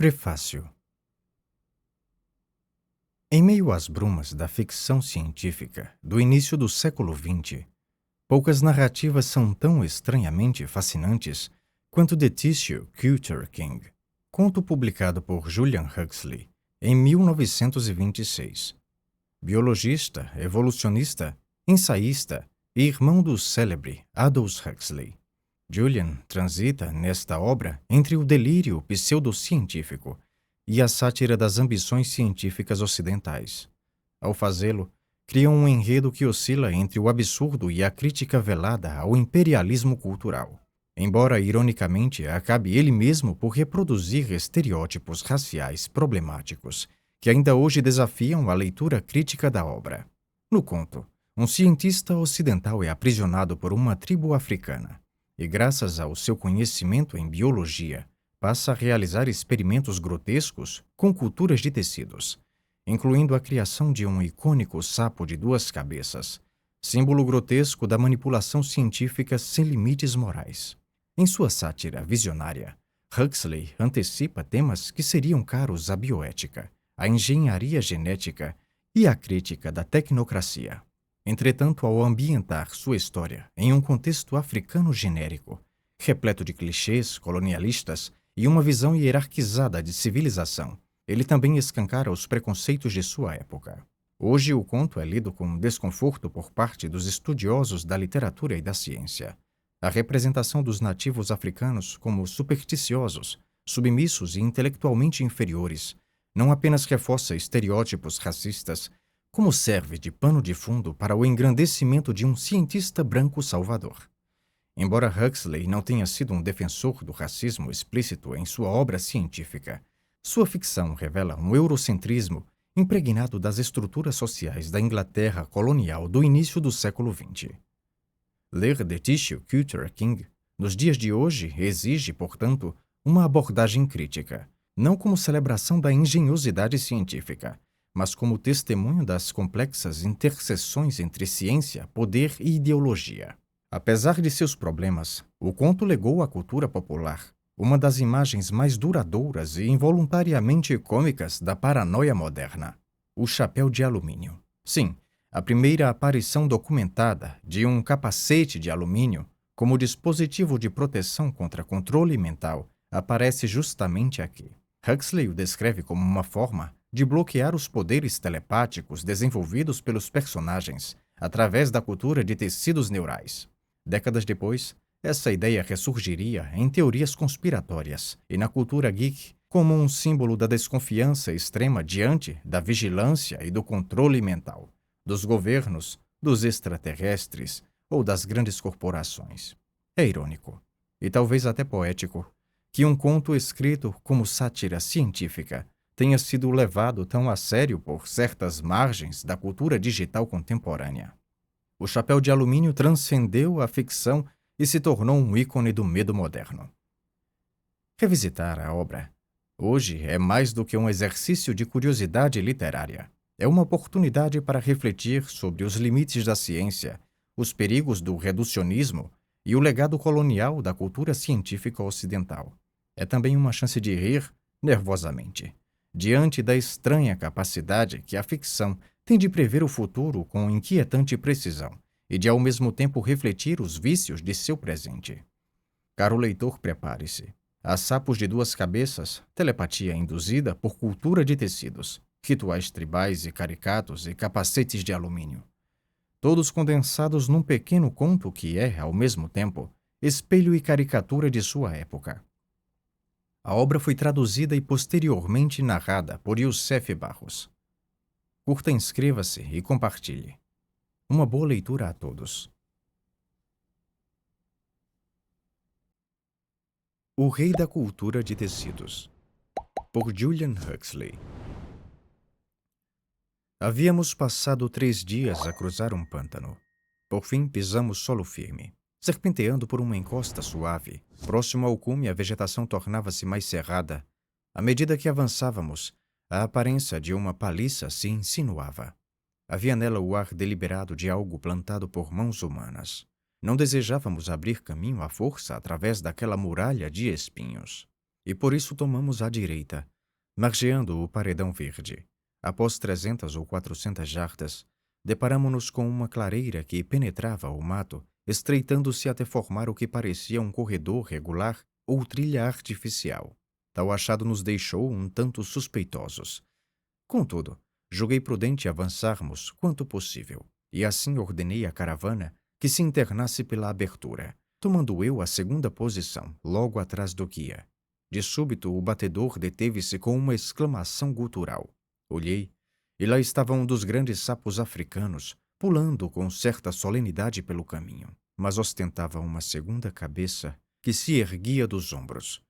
Prefácio. Em meio às brumas da ficção científica do início do século XX, poucas narrativas são tão estranhamente fascinantes quanto The Tissue Culture King, conto publicado por Julian Huxley em 1926. Biologista, evolucionista, ensaísta e irmão do célebre Aldous Huxley, Julian transita nesta obra entre o delírio pseudocientífico e a sátira das ambições científicas ocidentais. Ao fazê-lo, cria um enredo que oscila entre o absurdo e a crítica velada ao imperialismo cultural, embora ironicamente acabe ele mesmo por reproduzir estereótipos raciais problemáticos que ainda hoje desafiam a leitura crítica da obra. No conto, um cientista ocidental é aprisionado por uma tribo africana e, graças ao seu conhecimento em biologia, passa a realizar experimentos grotescos com culturas de tecidos, incluindo a criação de um icônico sapo de 2 cabeças, símbolo grotesco da manipulação científica sem limites morais. Em sua sátira visionária, Huxley antecipa temas que seriam caros à bioética, à engenharia genética e à crítica da tecnocracia. Entretanto, ao ambientar sua história em um contexto africano genérico, repleto de clichês colonialistas e uma visão hierarquizada de civilização, ele também escancara os preconceitos de sua época. Hoje, o conto é lido com desconforto por parte dos estudiosos da literatura e da ciência. A representação dos nativos africanos como supersticiosos, submissos e intelectualmente inferiores não apenas reforça estereótipos racistas, como serve de pano de fundo para o engrandecimento de um cientista branco salvador. Embora Huxley não tenha sido um defensor do racismo explícito em sua obra científica, sua ficção revela um eurocentrismo impregnado das estruturas sociais da Inglaterra colonial do início do século XX. Ler The Tissue Culture King nos dias de hoje exige, portanto, uma abordagem crítica, não como celebração da engenhosidade científica, mas como testemunho das complexas interseções entre ciência, poder e ideologia. Apesar de seus problemas, o conto legou à cultura popular uma das imagens mais duradouras e involuntariamente cômicas da paranoia moderna: o chapéu de alumínio. Sim, a primeira aparição documentada de um capacete de alumínio como dispositivo de proteção contra controle mental aparece justamente aqui. Huxley o descreve como uma forma de bloquear os poderes telepáticos desenvolvidos pelos personagens através da cultura de tecidos neurais. Décadas depois, essa ideia ressurgiria em teorias conspiratórias e na cultura geek como um símbolo da desconfiança extrema diante da vigilância e do controle mental dos governos, dos extraterrestres ou das grandes corporações. É irônico, e talvez até poético, que um conto escrito como sátira científica tenha sido levado tão a sério por certas margens da cultura digital contemporânea. O chapéu de alumínio transcendeu a ficção e se tornou um ícone do medo moderno. Revisitar a obra hoje é mais do que um exercício de curiosidade literária. É uma oportunidade para refletir sobre os limites da ciência, os perigos do reducionismo e o legado colonial da cultura científica ocidental. É também uma chance de rir nervosamente, diante da estranha capacidade que a ficção tem de prever o futuro com inquietante precisão e de ao mesmo tempo refletir os vícios de seu presente. Caro leitor, prepare-se. Há sapos de 2 cabeças, telepatia induzida por cultura de tecidos, rituais tribais e caricatos e capacetes de alumínio. Todos condensados num pequeno conto que é, ao mesmo tempo, espelho e caricatura de sua época. A obra foi traduzida e posteriormente narrada por Youssef Barros. Curta, inscreva-se e compartilhe. Uma boa leitura a todos. O Rei da Cultura de Tecidos, por Julian Huxley. Havíamos passado 3 dias a cruzar um pântano. Por fim, pisamos solo firme. Serpenteando por uma encosta suave, próximo ao cume, a vegetação tornava-se mais cerrada. À medida que avançávamos, a aparência de uma paliça se insinuava. Havia nela o ar deliberado de algo plantado por mãos humanas. Não desejávamos abrir caminho à força através daquela muralha de espinhos. e por isso tomamos à direita, margeando o paredão verde. Após 300 ou 400 jardas, deparamo-nos com uma clareira que penetrava o mato, estreitando-se até formar o que parecia um corredor regular ou trilha artificial. Tal achado nos deixou um tanto suspeitosos. Contudo, julguei prudente avançarmos quanto possível, e assim ordenei à caravana que se internasse pela abertura, tomando eu a segunda posição, logo atrás do guia. De súbito, o batedor deteve-se com uma exclamação gutural. Olhei, e lá estava um dos grandes sapos africanos, pulando com certa solenidade pelo caminho, mas ostentava uma segunda cabeça que se erguia dos ombros.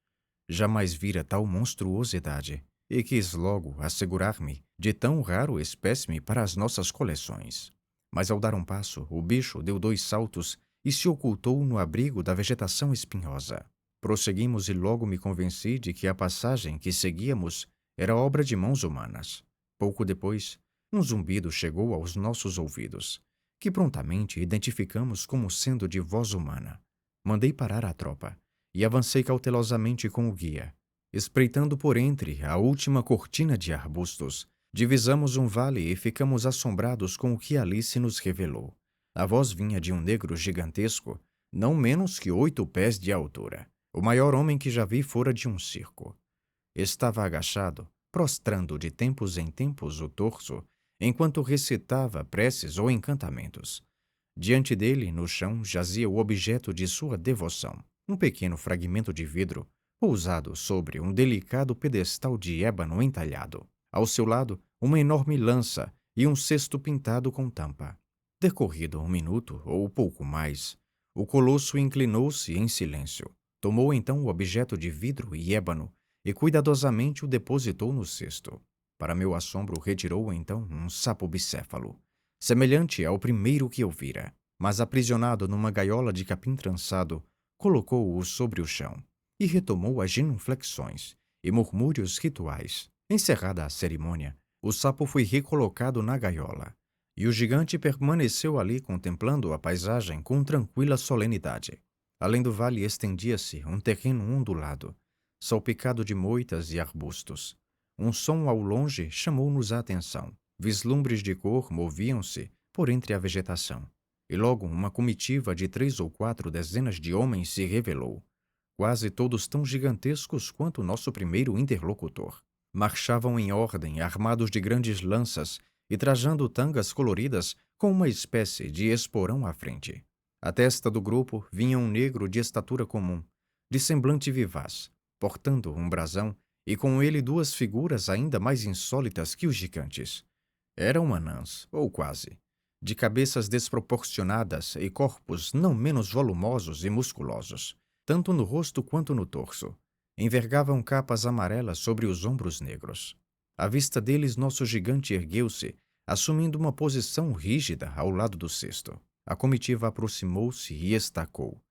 Jamais vira tal monstruosidade, e quis logo assegurar-me de tão raro espécime para as nossas coleções. Mas ao dar um passo, o bicho deu 2 saltos e se ocultou no abrigo da vegetação espinhosa. Prosseguimos e logo me convenci de que a passagem que seguíamos era obra de mãos humanas. Pouco depois, um zumbido chegou aos nossos ouvidos, que prontamente identificamos como sendo de voz humana. Mandei parar a tropa e avancei cautelosamente com o guia. Espreitando por entre a última cortina de arbustos, divisamos um vale e ficamos assombrados com o que ali se nos revelou. A voz vinha de um negro gigantesco, não menos que 8 pés de altura. O maior homem que já vi fora de um circo. Estava agachado, prostrando de tempos em tempos o torso, enquanto recitava preces ou encantamentos. Diante dele, no chão, jazia o objeto de sua devoção, um pequeno fragmento de vidro, pousado sobre um delicado pedestal de ébano entalhado. Ao seu lado, uma enorme lança e um cesto pintado com tampa. Decorrido 1 minuto ou pouco mais, o colosso inclinou-se em silêncio. Tomou então o objeto de vidro e ébano e cuidadosamente o depositou no cesto. Para meu assombro, retirou então um sapo bicéfalo, semelhante ao primeiro que eu vira, mas aprisionado numa gaiola de capim trançado, colocou-o sobre o chão e retomou as genuflexões e murmúrios rituais. Encerrada a cerimônia, o sapo foi recolocado na gaiola, e o gigante permaneceu ali contemplando a paisagem com tranquila solenidade. Além do vale estendia-se um terreno ondulado, salpicado de moitas e arbustos. Um som ao longe chamou-nos a atenção. Vislumbres de cor moviam-se por entre a vegetação, e logo uma comitiva de 3 ou 4 dezenas de homens se revelou, quase todos tão gigantescos quanto nosso primeiro interlocutor. Marchavam em ordem, armados de grandes lanças e trajando tangas coloridas com uma espécie de esporão à frente. À testa do grupo vinha um negro de estatura comum, de semblante vivaz, portando um brasão e com ele 2 figuras ainda mais insólitas que os gigantes. Eram anãs, ou quase, de cabeças desproporcionadas e corpos não menos volumosos e musculosos, tanto no rosto quanto no torso. Envergavam capas amarelas sobre os ombros negros. À vista deles, nosso gigante ergueu-se, assumindo uma posição rígida ao lado do cesto. A comitiva aproximou-se e estacou.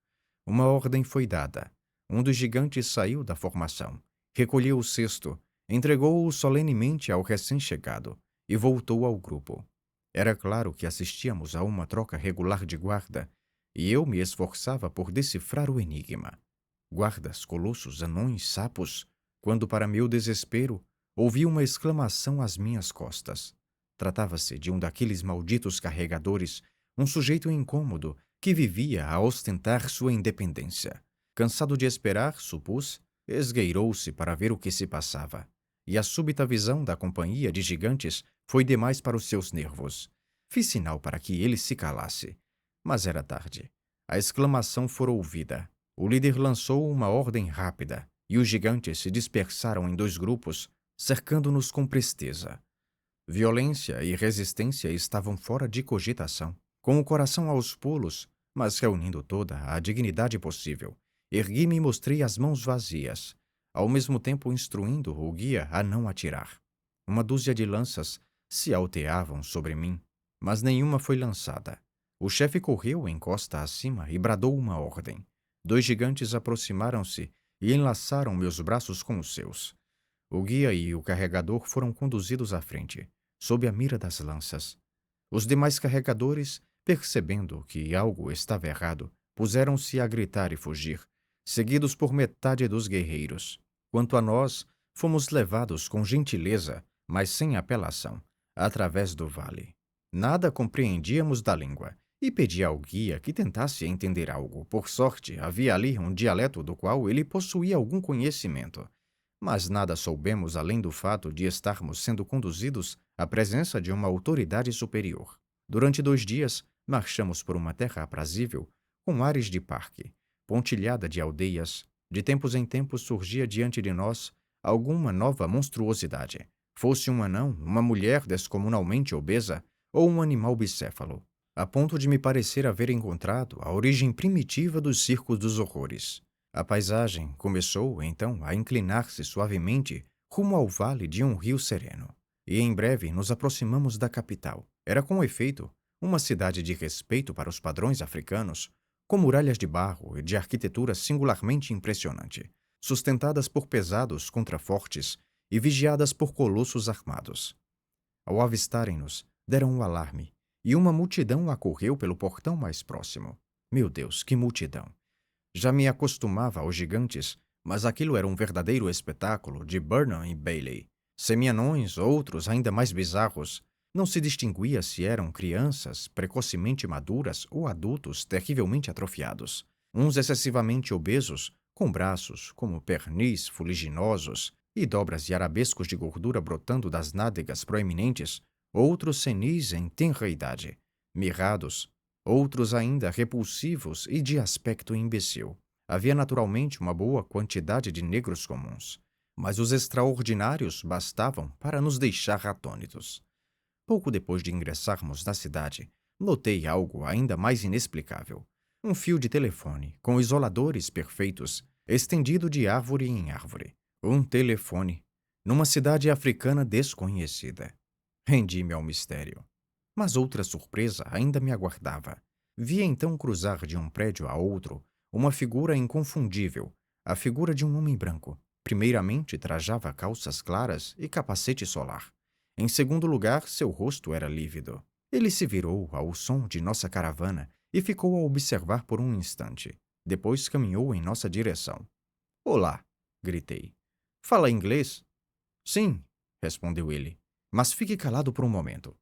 Uma ordem foi dada. Um dos gigantes saiu da formação, recolheu o cesto, entregou-o solenemente ao recém-chegado e voltou ao grupo. Era claro que assistíamos a uma troca regular de guarda, e eu me esforçava por decifrar o enigma. Guardas, colossos, anões, sapos, quando, para meu desespero, ouvi uma exclamação às minhas costas. Tratava-se de um daqueles malditos carregadores, um sujeito incômodo que vivia a ostentar sua independência. Cansado de esperar, supus, esgueirou-se para ver o que se passava, e a súbita visão da companhia de gigantes foi demais para os seus nervos. Fiz sinal para que ele se calasse, mas era tarde. A exclamação fora ouvida. O líder lançou uma ordem rápida, e os gigantes se dispersaram em 2 grupos, cercando-nos com presteza. Violência e resistência estavam fora de cogitação. Com o coração aos pulos, mas reunindo toda a dignidade possível, ergui-me e mostrei as mãos vazias, ao mesmo tempo instruindo o guia a não atirar. Uma dúzia de lanças se alteavam sobre mim, mas nenhuma foi lançada. O chefe correu em costa acima e bradou uma ordem. 2 gigantes aproximaram-se e enlaçaram meus braços com os seus. O guia e o carregador foram conduzidos à frente, sob a mira das lanças. Os demais carregadores, percebendo que algo estava errado, puseram-se a gritar e fugir, seguidos por metade dos guerreiros. Quanto a nós, fomos levados com gentileza, mas sem apelação, através do vale. Nada compreendíamos da língua, e pedi ao guia que tentasse entender algo. Por sorte, havia ali um dialeto do qual ele possuía algum conhecimento. Mas nada soubemos além do fato de estarmos sendo conduzidos à presença de uma autoridade superior. Durante 2 dias, marchamos por uma terra aprazível, com ares de parque, pontilhada de aldeias. De tempos em tempos surgia diante de nós alguma nova monstruosidade, fosse um anão, uma mulher descomunalmente obesa ou um animal bicéfalo, a ponto de me parecer haver encontrado a origem primitiva dos circos dos horrores. A paisagem começou, então, a inclinar-se suavemente rumo ao vale de um rio sereno. E em breve nos aproximamos da capital. Era, com efeito, uma cidade de respeito para os padrões africanos, com muralhas de barro e de arquitetura singularmente impressionante, sustentadas por pesados contrafortes e vigiadas por colossos armados. Ao avistarem-nos, deram o alarme, e uma multidão acorreu pelo portão mais próximo. Meu Deus, que multidão! Já me acostumava aos gigantes, mas aquilo era um verdadeiro espetáculo de Burnham e Bailey. Semi-anões, outros ainda mais bizarros. Não se distinguia se eram crianças precocemente maduras ou adultos terrivelmente atrofiados. Uns excessivamente obesos, com braços como pernis fuliginosos e dobras e arabescos de gordura brotando das nádegas proeminentes, outros senis em tenra idade, mirrados, outros ainda repulsivos e de aspecto imbecil. Havia naturalmente uma boa quantidade de negros comuns, mas os extraordinários bastavam para nos deixar atônitos. Pouco depois de ingressarmos na cidade, notei algo ainda mais inexplicável. Um fio de telefone, com isoladores perfeitos, estendido de árvore em árvore. Um telefone, numa cidade africana desconhecida. Rendi-me ao mistério. Mas outra surpresa ainda me aguardava. Vi então cruzar de um prédio a outro uma figura inconfundível, a figura de um homem branco. Primeiramente trajava calças claras e capacete solar. Em segundo lugar, seu rosto era lívido. Ele se virou ao som de nossa caravana e ficou a observar por um instante. Depois caminhou em nossa direção. "Olá!" gritei. "Fala inglês?" "Sim", respondeu ele. "Mas fique calado por um momento."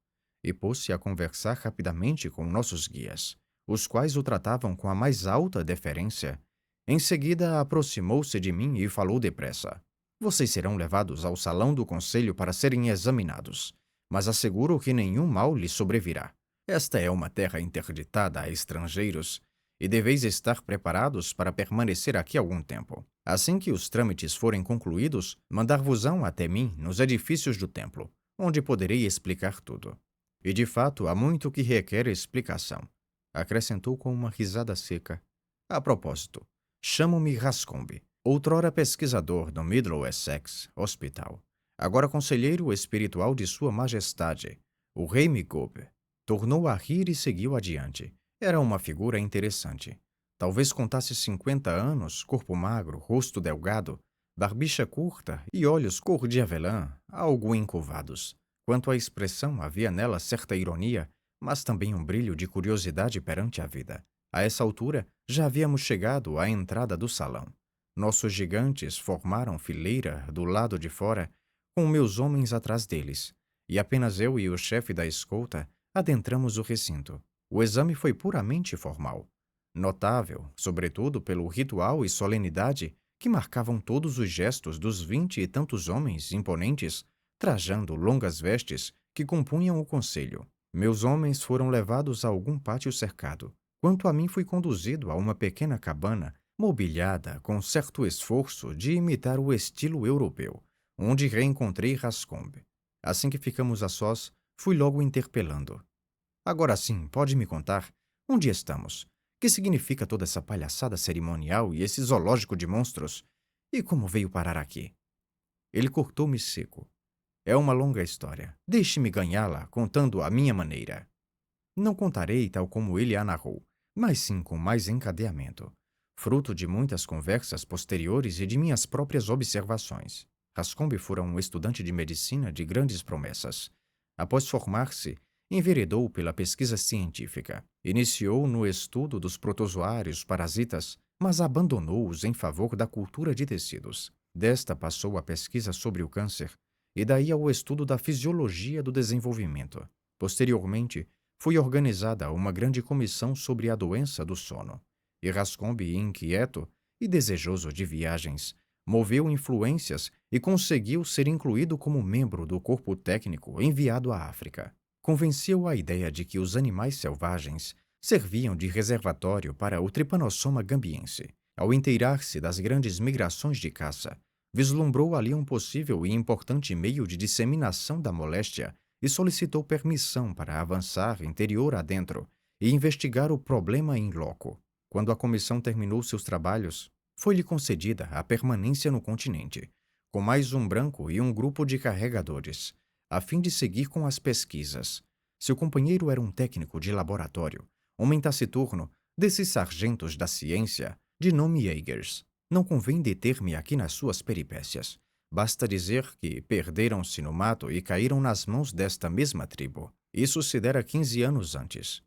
E pôs-se a conversar rapidamente com nossos guias, os quais o tratavam com a mais alta deferência. Em seguida, aproximou-se de mim e falou depressa. "Vocês serão levados ao salão do conselho para serem examinados, mas asseguro que nenhum mal lhes sobrevirá. Esta é uma terra interditada a estrangeiros, e deveis estar preparados para permanecer aqui algum tempo. Assim que os trâmites forem concluídos, mandar-vos-ão até mim nos edifícios do templo, onde poderei explicar tudo. E de fato há muito que requer explicação", acrescentou com uma risada seca. "A propósito, chamo-me Rascombe, outrora pesquisador do Middle Essex Hospital, agora conselheiro espiritual de Sua Majestade, o Rei Migob." Tornou a rir e seguiu adiante. Era uma figura interessante. Talvez contasse 50 anos, corpo magro, rosto delgado, barbicha curta e olhos cor de avelã, algo encurvados. Quanto à expressão, havia nela certa ironia, mas também um brilho de curiosidade perante a vida. A essa altura, já havíamos chegado à entrada do salão. Nossos gigantes formaram fileira do lado de fora, com meus homens atrás deles, e apenas eu e o chefe da escolta adentramos o recinto. O exame foi puramente formal, notável, sobretudo, pelo ritual e solenidade que marcavam todos os gestos dos 20 e tantos homens imponentes, trajando longas vestes que compunham o conselho. Meus homens foram levados a algum pátio cercado. Quanto a mim, fui conduzido a uma pequena cabana, mobiliada com certo esforço de imitar o estilo europeu, onde reencontrei Rascombe. Assim que ficamos a sós, fui logo interpelando. "Agora sim, pode me contar? Onde estamos? Que significa toda essa palhaçada cerimonial e esse zoológico de monstros? E como veio parar aqui?" Ele cortou-me seco. "É uma longa história. Deixe-me ganhá-la contando à minha maneira." Não contarei tal como ele a narrou, mas sim com mais encadeamento, fruto de muitas conversas posteriores e de minhas próprias observações. Rascombe fora um estudante de medicina de grandes promessas. Após formar-se, enveredou pela pesquisa científica. Iniciou no estudo dos protozoários parasitas, mas abandonou-os em favor da cultura de tecidos. Desta passou a pesquisa sobre o câncer e daí ao estudo da fisiologia do desenvolvimento. Posteriormente, foi organizada uma grande comissão sobre a doença do sono. E Rascombe, inquieto e desejoso de viagens, moveu influências e conseguiu ser incluído como membro do corpo técnico enviado à África. Convenceu a ideia de que os animais selvagens serviam de reservatório para o Trypanosoma gambiense. Ao inteirar-se das grandes migrações de caça, vislumbrou ali um possível e importante meio de disseminação da moléstia e solicitou permissão para avançar interior adentro e investigar o problema in loco. Quando a comissão terminou seus trabalhos, foi-lhe concedida a permanência no continente, com mais um branco e um grupo de carregadores, a fim de seguir com as pesquisas. Seu companheiro era um técnico de laboratório, homem taciturno, desses sargentos da ciência, de nome Jaegers. Não convém deter-me aqui nas suas peripécias. Basta dizer que perderam-se no mato e caíram nas mãos desta mesma tribo. Isso se dera 15 anos antes.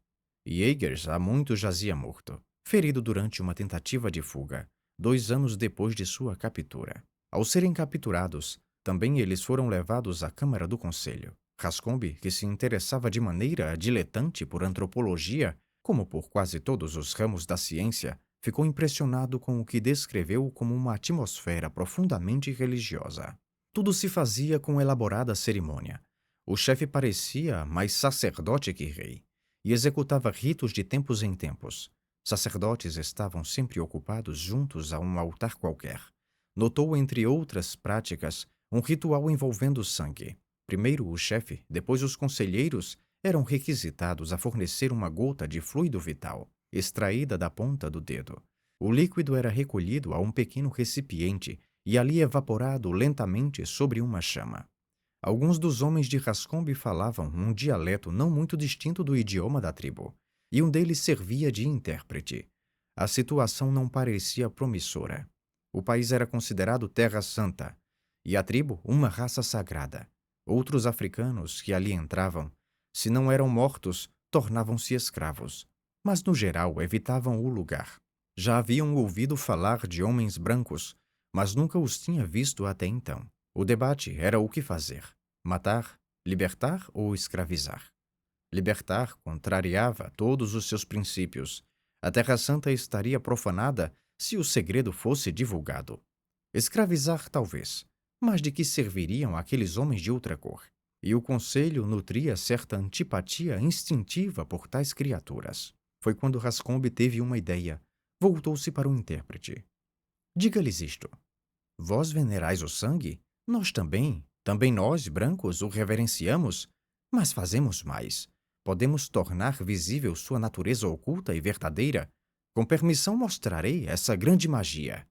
Jaegers há muito jazia morto, ferido durante uma tentativa de fuga, 2 anos depois de sua captura. Ao serem capturados, também eles foram levados à Câmara do Conselho. Rascombe, que se interessava de maneira diletante por antropologia, como por quase todos os ramos da ciência, ficou impressionado com o que descreveu como uma atmosfera profundamente religiosa. Tudo se fazia com elaborada cerimônia. O chefe parecia mais sacerdote que rei, e executava ritos de tempos em tempos. Sacerdotes estavam sempre ocupados juntos a um altar qualquer. Notou, entre outras práticas, um ritual envolvendo sangue. Primeiro o chefe, depois os conselheiros, eram requisitados a fornecer uma gota de fluido vital, extraída da ponta do dedo. O líquido era recolhido a um pequeno recipiente e ali evaporado lentamente sobre uma chama. Alguns dos homens de Rascombe falavam um dialeto não muito distinto do idioma da tribo, e um deles servia de intérprete. A situação não parecia promissora. O país era considerado terra santa, e a tribo uma raça sagrada. Outros africanos que ali entravam, se não eram mortos, tornavam-se escravos, mas no geral evitavam o lugar. Já haviam ouvido falar de homens brancos, mas nunca os tinha visto até então. O debate era o que fazer: matar, libertar ou escravizar. Libertar contrariava todos os seus princípios. A Terra Santa estaria profanada se o segredo fosse divulgado. Escravizar, talvez, mas de que serviriam aqueles homens de outra cor? E o conselho nutria certa antipatia instintiva por tais criaturas. Foi quando Rascombe teve uma ideia. Voltou-se para o intérprete. Diga-lhes isto. Vós venerais o sangue? Nós também. Também nós, brancos, o reverenciamos. Mas fazemos mais. Podemos tornar visível sua natureza oculta e verdadeira. Com permissão mostrarei essa grande magia.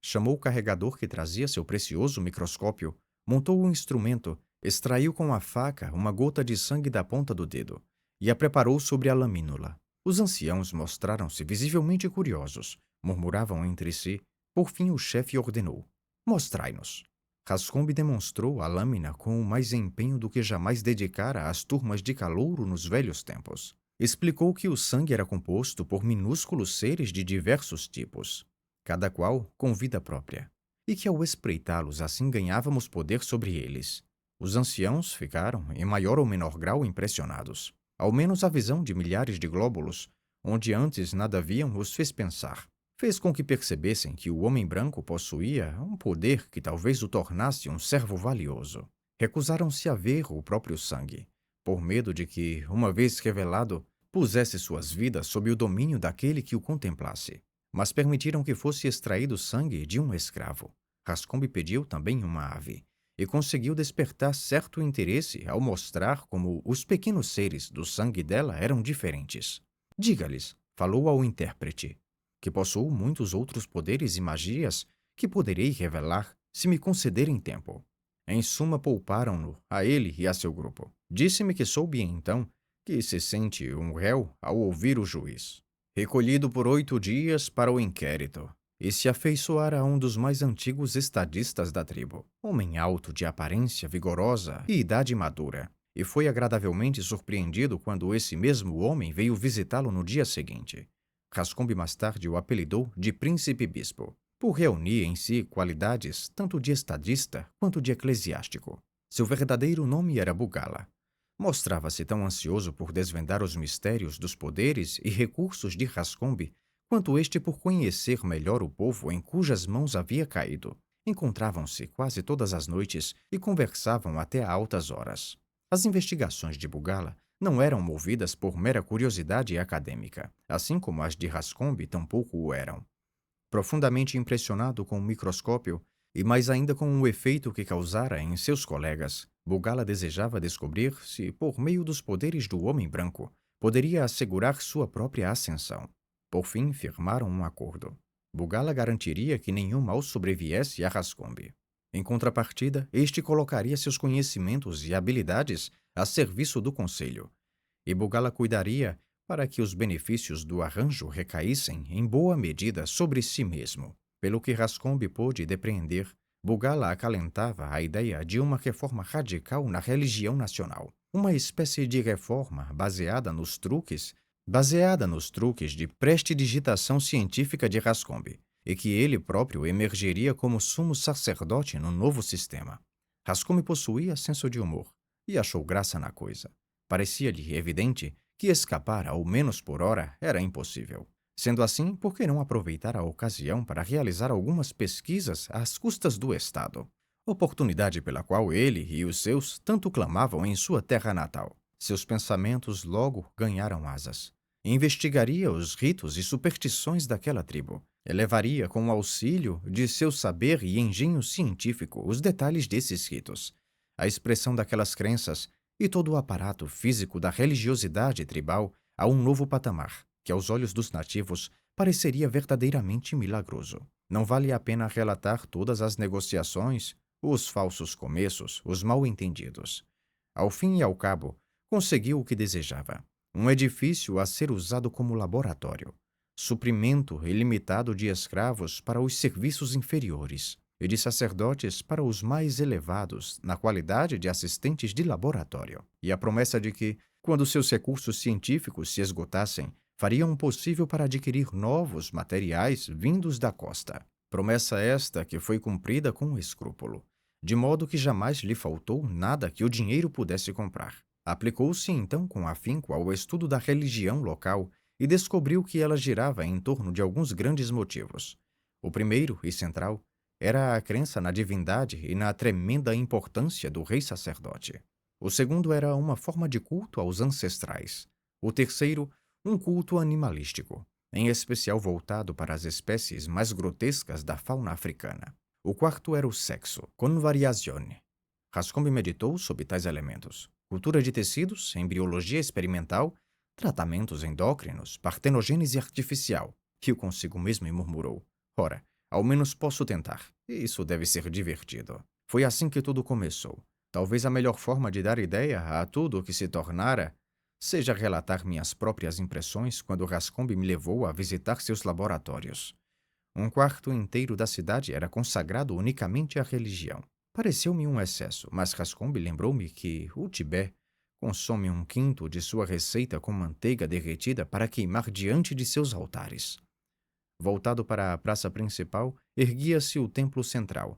Chamou o carregador que trazia seu precioso microscópio, montou o instrumento, extraiu com a faca uma gota de sangue da ponta do dedo e a preparou sobre a lamínula. Os anciãos mostraram-se visivelmente curiosos, murmuravam entre si. Por fim o chefe ordenou: mostrai-nos. Rascombe demonstrou a lâmina com mais empenho do que jamais dedicara às turmas de calouro nos velhos tempos. Explicou que o sangue era composto por minúsculos seres de diversos tipos, cada qual com vida própria, e que ao espreitá-los assim ganhávamos poder sobre eles. Os anciãos ficaram, em maior ou menor grau, impressionados. Ao menos a visão de milhares de glóbulos, onde antes nada viam, os fez pensar. Fez com que percebessem que o homem branco possuía um poder que talvez o tornasse um servo valioso. Recusaram-se a ver o próprio sangue, por medo de que, uma vez revelado, pusesse suas vidas sob o domínio daquele que o contemplasse. Mas permitiram que fosse extraído sangue de um escravo. Rascombe pediu também uma ave, e conseguiu despertar certo interesse ao mostrar como os pequenos seres do sangue dela eram diferentes. Diga-lhes, falou ao intérprete, que possuo muitos outros poderes e magias que poderei revelar se me concederem tempo. Em suma, pouparam-no, a ele e a seu grupo. Disse-me que soube então que se sente um réu ao ouvir o juiz. Recolhido por 8 dias para o inquérito, e se afeiçoara a um dos mais antigos estadistas da tribo, homem alto de aparência vigorosa e idade madura, e foi agradavelmente surpreendido quando esse mesmo homem veio visitá-lo no dia seguinte. Rascombe mais tarde o apelidou de Príncipe Bispo. por reunir em si qualidades tanto de estadista quanto de eclesiástico. Seu verdadeiro nome era Bugala. Mostrava-se tão ansioso por desvendar os mistérios dos poderes e recursos de Rascombe, quanto este por conhecer melhor o povo em cujas mãos havia caído. Encontravam-se quase todas as noites e conversavam até a altas horas. As investigações de Bugala não eram movidas por mera curiosidade acadêmica, assim como as de Rascombe tampouco o eram. Profundamente impressionado com o microscópio, e mais ainda com o efeito que causara em seus colegas, Bugala desejava descobrir se, por meio dos poderes do homem branco, poderia assegurar sua própria ascensão. Por fim, firmaram um acordo. Bugala garantiria que nenhum mal sobreviesse a Rascombe. Em contrapartida, este colocaria seus conhecimentos e habilidades a serviço do conselho, e Bugala cuidaria para que os benefícios do arranjo recaíssem, em boa medida, sobre si mesmo. Pelo que Rascombe pôde depreender, Bugala acalentava a ideia de uma reforma radical na religião nacional, uma espécie de reforma baseada nos truques de prestidigitação científica de Rascombe, e que ele próprio emergeria como sumo sacerdote no novo sistema. Rascombe possuía senso de humor e achou graça na coisa. Parecia-lhe evidente que escapar, ao menos por hora, era impossível. Sendo assim, por que não aproveitar a ocasião para realizar algumas pesquisas às custas do Estado? Oportunidade pela qual ele e os seus tanto clamavam em sua terra natal. Seus pensamentos logo ganharam asas. Investigaria os ritos e superstições daquela tribo. Elevaria, com o auxílio de seu saber e engenho científico, os detalhes desses ritos, a expressão daquelas crenças e todo o aparato físico da religiosidade tribal a um novo patamar, que aos olhos dos nativos pareceria verdadeiramente milagroso. Não vale a pena relatar todas as negociações, os falsos começos, os mal-entendidos. Ao fim e ao cabo, conseguiu o que desejava. Um edifício a ser usado como laboratório, suprimento ilimitado de escravos para os serviços inferiores e de sacerdotes para os mais elevados na qualidade de assistentes de laboratório, e a promessa de que, quando seus recursos científicos se esgotassem, fariam o possível para adquirir novos materiais vindos da costa. Promessa esta que foi cumprida com escrúpulo, de modo que jamais lhe faltou nada que o dinheiro pudesse comprar. Aplicou-se então com afinco ao estudo da religião local e descobriu que ela girava em torno de alguns grandes motivos. O primeiro e central era a crença na divindade e na tremenda importância do rei sacerdote. O segundo era uma forma de culto aos ancestrais. O terceiro, um culto animalístico, em especial voltado para as espécies mais grotescas da fauna africana. O quarto era o sexo, con variazione. Rascombe meditou sobre tais elementos: cultura de tecidos, embriologia experimental, tratamentos endócrinos, partenogênese artificial. Riu consigo mesmo e murmurou: ora, ao menos posso tentar. Isso deve ser divertido. Foi assim que tudo começou. Talvez a melhor forma de dar ideia a tudo o que se tornara seja relatar minhas próprias impressões quando Rascombe me levou a visitar seus laboratórios. Um quarto inteiro da cidade era consagrado unicamente à religião. Pareceu-me um excesso, mas Rascombe lembrou-me que o Tibete consome 1/5 de sua receita com manteiga derretida para queimar diante de seus altares. Voltado para a praça principal, erguia-se o templo central,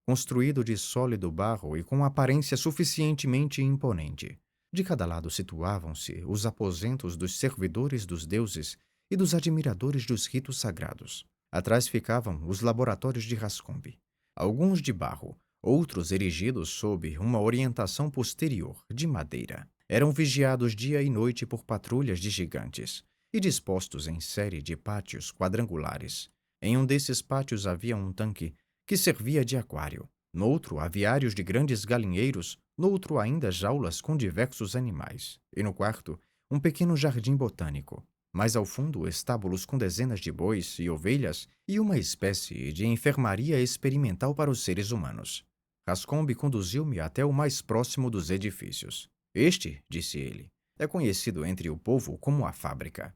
construído de sólido barro e com aparência suficientemente imponente. De cada lado situavam-se os aposentos dos servidores dos deuses e dos admiradores dos ritos sagrados. Atrás ficavam os laboratórios de Rascombe, alguns de barro, outros erigidos sob uma orientação posterior, de madeira. Eram vigiados dia e noite por patrulhas de gigantes e dispostos em série de pátios quadrangulares. Em um desses pátios havia um tanque que servia de aquário. Noutro, aviários de grandes galinheiros, noutro ainda jaulas com diversos animais. E no quarto, um pequeno jardim botânico. Mais ao fundo, estábulos com dezenas de bois e ovelhas e uma espécie de enfermaria experimental para os seres humanos. Rascombe conduziu-me até o mais próximo dos edifícios. Este, disse ele, é conhecido entre o povo como a fábrica.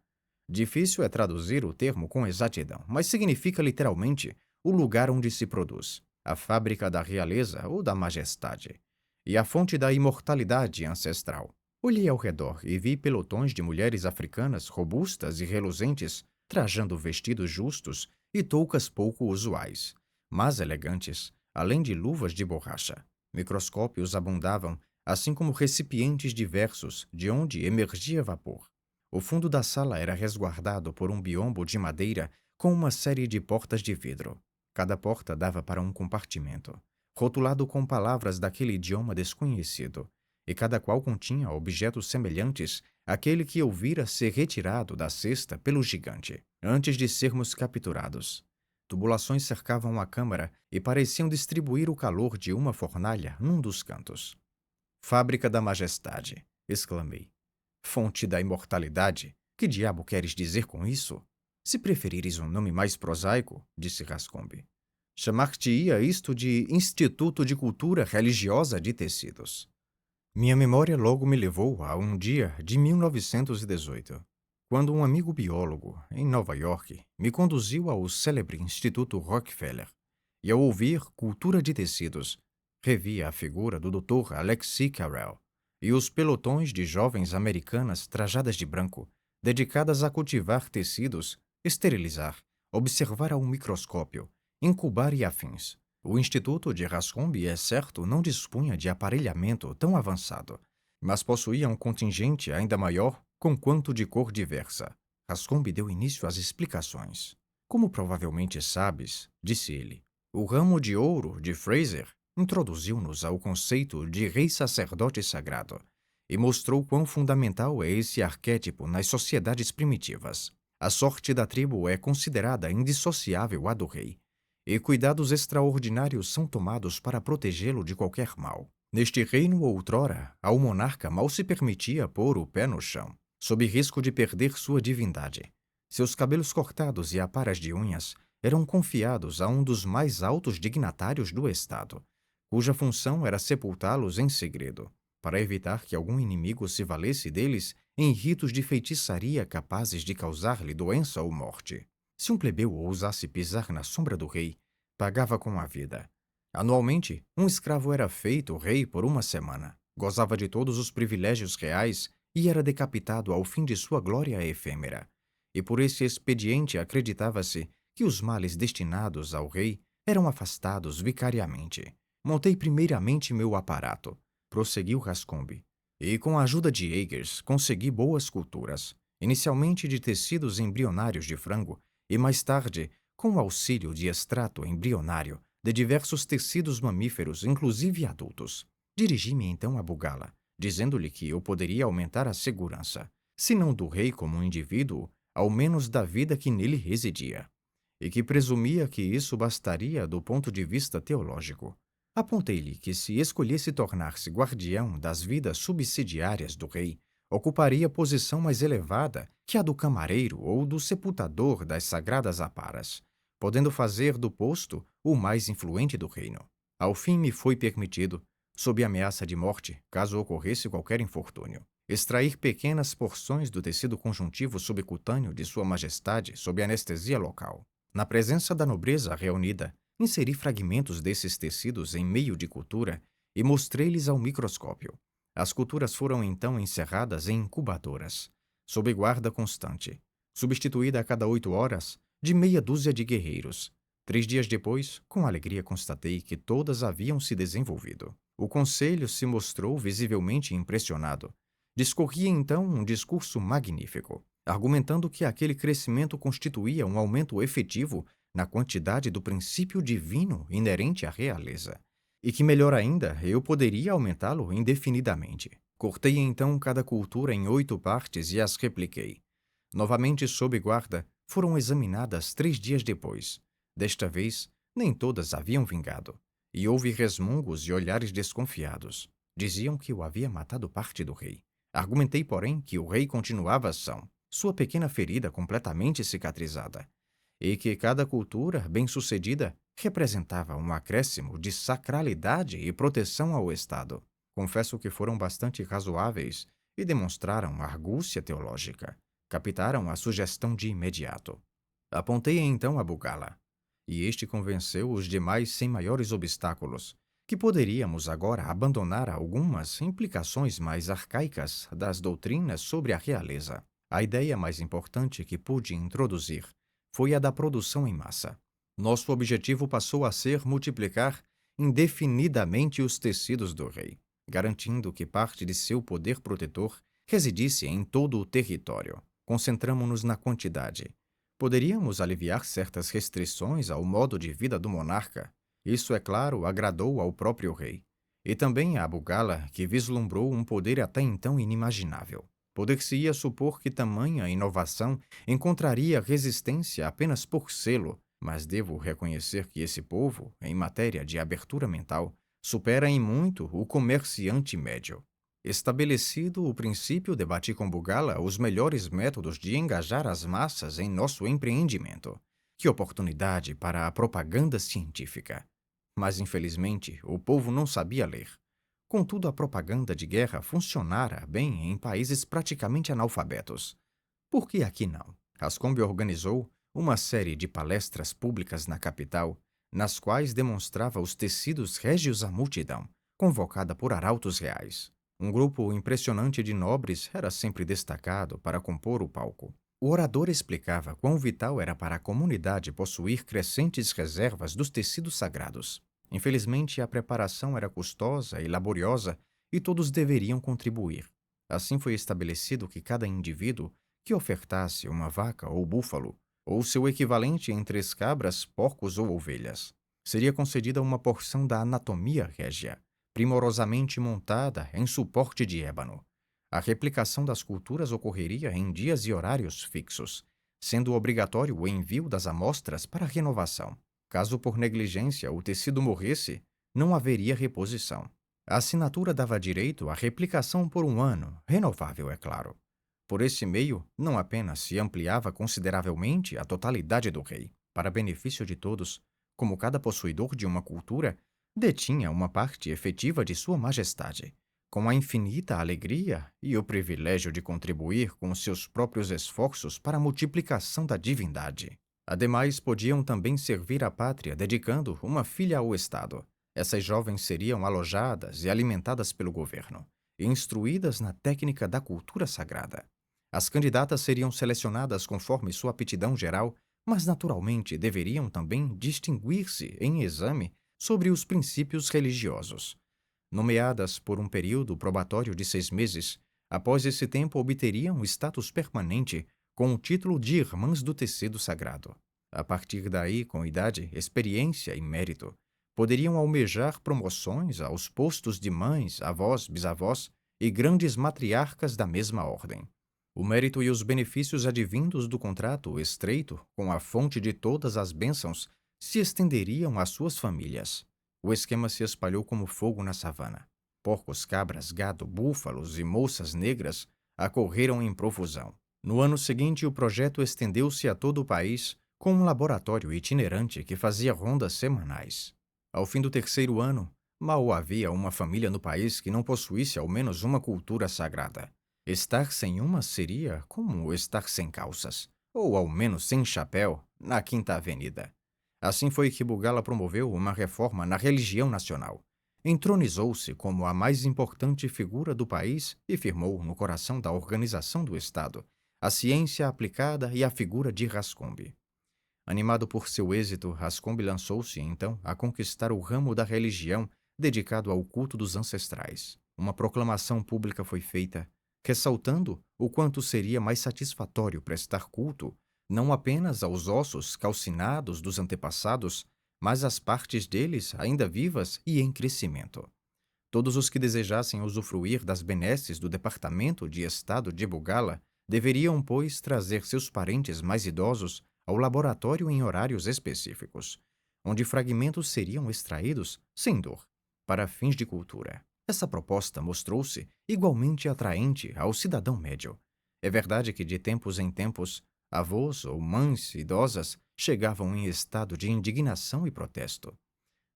Difícil é traduzir o termo com exatidão, mas significa literalmente o lugar onde se produz, a fábrica da realeza ou da majestade, e a fonte da imortalidade ancestral. Olhei ao redor e vi pelotões de mulheres africanas robustas e reluzentes, trajando vestidos justos e toucas pouco usuais, mas elegantes, além de luvas de borracha. Microscópios abundavam, assim como recipientes diversos, de onde emergia vapor. O fundo da sala era resguardado por um biombo de madeira com uma série de portas de vidro. Cada porta dava para um compartimento, rotulado com palavras daquele idioma desconhecido, e cada qual continha objetos semelhantes àquele que eu vira ser retirado da cesta pelo gigante, antes de sermos capturados. Tubulações cercavam a câmara e pareciam distribuir o calor de uma fornalha num dos cantos. Fábrica da Majestade, exclamei. Fonte da imortalidade? Que diabo queres dizer com isso? Se preferires um nome mais prosaico, disse Rascombe, chamar-te-ia isto de Instituto de Cultura Religiosa de Tecidos. Minha memória logo me levou a um dia de 1918, quando um amigo biólogo, em Nova York, me conduziu ao célebre Instituto Rockefeller, e ao ouvir Cultura de Tecidos, revi a figura do Dr. Alexis Carrel e os pelotões de jovens americanas trajadas de branco, dedicadas a cultivar tecidos, esterilizar, observar ao microscópio, incubar e afins. O Instituto de Rascombe, é certo, não dispunha de aparelhamento tão avançado, mas possuía um contingente ainda maior, conquanto de cor diversa. Rascombe deu início às explicações. Como provavelmente sabes, disse ele, o ramo de ouro de Fraser introduziu-nos ao conceito de rei sacerdote sagrado e mostrou quão fundamental é esse arquétipo nas sociedades primitivas. A sorte da tribo é considerada indissociável à do rei, e cuidados extraordinários são tomados para protegê-lo de qualquer mal. Neste reino, outrora, ao monarca mal se permitia pôr o pé no chão, sob risco de perder sua divindade. Seus cabelos cortados e aparas de unhas eram confiados a um dos mais altos dignatários do estado, cuja função era sepultá-los em segredo, para evitar que algum inimigo se valesse deles em ritos de feitiçaria capazes de causar-lhe doença ou morte. Se um plebeu ousasse pisar na sombra do rei, pagava com a vida. Anualmente, um escravo era feito rei por uma semana, gozava de todos os privilégios reais e era decapitado ao fim de sua glória efêmera. E por esse expediente acreditava-se que os males destinados ao rei eram afastados vicariamente. Montei primeiramente meu aparato, prosseguiu Rascombe, e com a ajuda de Eggers consegui boas culturas, inicialmente de tecidos embrionários de frango e mais tarde, com o auxílio de extrato embrionário de diversos tecidos mamíferos, inclusive adultos. Dirigi-me então a Bugala, dizendo-lhe que eu poderia aumentar a segurança, se não do rei como um indivíduo, ao menos da vida que nele residia, e que presumia que isso bastaria do ponto de vista teológico. Apontei-lhe que se escolhesse tornar-se guardião das vidas subsidiárias do rei, ocuparia posição mais elevada que a do camareiro ou do sepultador das sagradas aparas, podendo fazer do posto o mais influente do reino. Ao fim me foi permitido, sob ameaça de morte, caso ocorresse qualquer infortúnio, extrair pequenas porções do tecido conjuntivo subcutâneo de Sua Majestade sob anestesia local. Na presença da nobreza reunida, inseri fragmentos desses tecidos em meio de cultura e mostrei-lhes ao microscópio. As culturas foram então encerradas em incubadoras, sob guarda constante, substituída a cada 8 horas de meia dúzia de guerreiros. 3 dias depois, com alegria constatei que todas haviam se desenvolvido. O conselho se mostrou visivelmente impressionado. Discorria então um discurso magnífico, argumentando que aquele crescimento constituía um aumento efetivo na quantidade do princípio divino inerente à realeza, e que, melhor ainda, eu poderia aumentá-lo indefinidamente. Cortei então cada cultura em 8 partes e as repliquei. Novamente sob guarda, foram examinadas 3 dias depois. Desta vez, nem todas haviam vingado, e houve resmungos e olhares desconfiados. Diziam que eu havia matado parte do rei. Argumentei, porém, que o rei continuava são, sua pequena ferida completamente cicatrizada, e que cada cultura bem-sucedida representava um acréscimo de sacralidade e proteção ao Estado. Confesso que foram bastante razoáveis e demonstraram argúcia teológica. Captaram a sugestão de imediato. Apontei então a Bugala, e este convenceu os demais sem maiores obstáculos, que poderíamos agora abandonar algumas implicações mais arcaicas das doutrinas sobre a realeza. A ideia mais importante que pude introduzir foi a da produção em massa. Nosso objetivo passou a ser multiplicar indefinidamente os tecidos do rei, garantindo que parte de seu poder protetor residisse em todo o território. Concentramo-nos na quantidade. Poderíamos aliviar certas restrições ao modo de vida do monarca. Isso, é claro, agradou ao próprio rei. E também a Abu Gala, que vislumbrou um poder até então inimaginável. Poder-se-ia supor que tamanha inovação encontraria resistência apenas por selo, mas devo reconhecer que esse povo, em matéria de abertura mental, supera em muito o comerciante médio. Estabelecido o princípio, debati com Bugala os melhores métodos de engajar as massas em nosso empreendimento. Que oportunidade para a propaganda científica! Mas, infelizmente, o povo não sabia ler. Contudo, a propaganda de guerra funcionara bem em países praticamente analfabetos. Por que aqui não? Hascombe organizou uma série de palestras públicas na capital, nas quais demonstrava os tecidos régios à multidão, convocada por arautos reais. Um grupo impressionante de nobres era sempre destacado para compor o palco. O orador explicava quão vital era para a comunidade possuir crescentes reservas dos tecidos sagrados. Infelizmente, a preparação era custosa e laboriosa e todos deveriam contribuir. Assim foi estabelecido que cada indivíduo que ofertasse uma vaca ou búfalo, ou seu equivalente em 3 cabras, porcos ou ovelhas, seria concedida uma porção da anatomia régia, primorosamente montada em suporte de ébano. A replicação das culturas ocorreria em dias e horários fixos, sendo obrigatório o envio das amostras para renovação. Caso por negligência o tecido morresse, não haveria reposição. A assinatura dava direito à replicação por 1 ano, renovável, é claro. Por esse meio, não apenas se ampliava consideravelmente a totalidade do rei, para benefício de todos, como cada possuidor de uma cultura detinha uma parte efetiva de sua majestade, com a infinita alegria e o privilégio de contribuir com seus próprios esforços para a multiplicação da divindade. Ademais, podiam também servir à pátria dedicando uma filha ao Estado. Essas jovens seriam alojadas e alimentadas pelo governo, e instruídas na técnica da cultura sagrada. As candidatas seriam selecionadas conforme sua aptidão geral, mas naturalmente deveriam também distinguir-se em exame sobre os princípios religiosos. Nomeadas por um período probatório de 6 meses, após esse tempo obteriam status permanente com o título de Irmãs do Tecido Sagrado. A partir daí, com idade, experiência e mérito, poderiam almejar promoções aos postos de mães, avós, bisavós e grandes matriarcas da mesma ordem. O mérito e os benefícios advindos do contrato estreito com a fonte de todas as bênçãos se estenderiam às suas famílias. O esquema se espalhou como fogo na savana. Porcos, cabras, gado, búfalos e moças negras acorreram em profusão. No ano seguinte, o projeto estendeu-se a todo o país com um laboratório itinerante que fazia rondas semanais. Ao fim do 3º ano, mal havia uma família no país que não possuísse ao menos uma cultura sagrada. Estar sem uma seria como estar sem calças, ou ao menos sem chapéu, na Quinta Avenida. Assim foi que Bugala promoveu uma reforma na religião nacional. Entronizou-se como a mais importante figura do país e firmou no coração da organização do Estado a ciência aplicada e a figura de Hascombe. Animado por seu êxito, Hascombe lançou-se, então, a conquistar o ramo da religião dedicado ao culto dos ancestrais. Uma proclamação pública foi feita, ressaltando o quanto seria mais satisfatório prestar culto não apenas aos ossos calcinados dos antepassados, mas às partes deles ainda vivas e em crescimento. Todos os que desejassem usufruir das benesses do Departamento de Estado de Bugala deveriam, pois, trazer seus parentes mais idosos ao laboratório em horários específicos, onde fragmentos seriam extraídos, sem dor, para fins de cultura. Essa proposta mostrou-se igualmente atraente ao cidadão médio. É verdade que, de tempos em tempos, avós ou mães idosas chegavam em estado de indignação e protesto.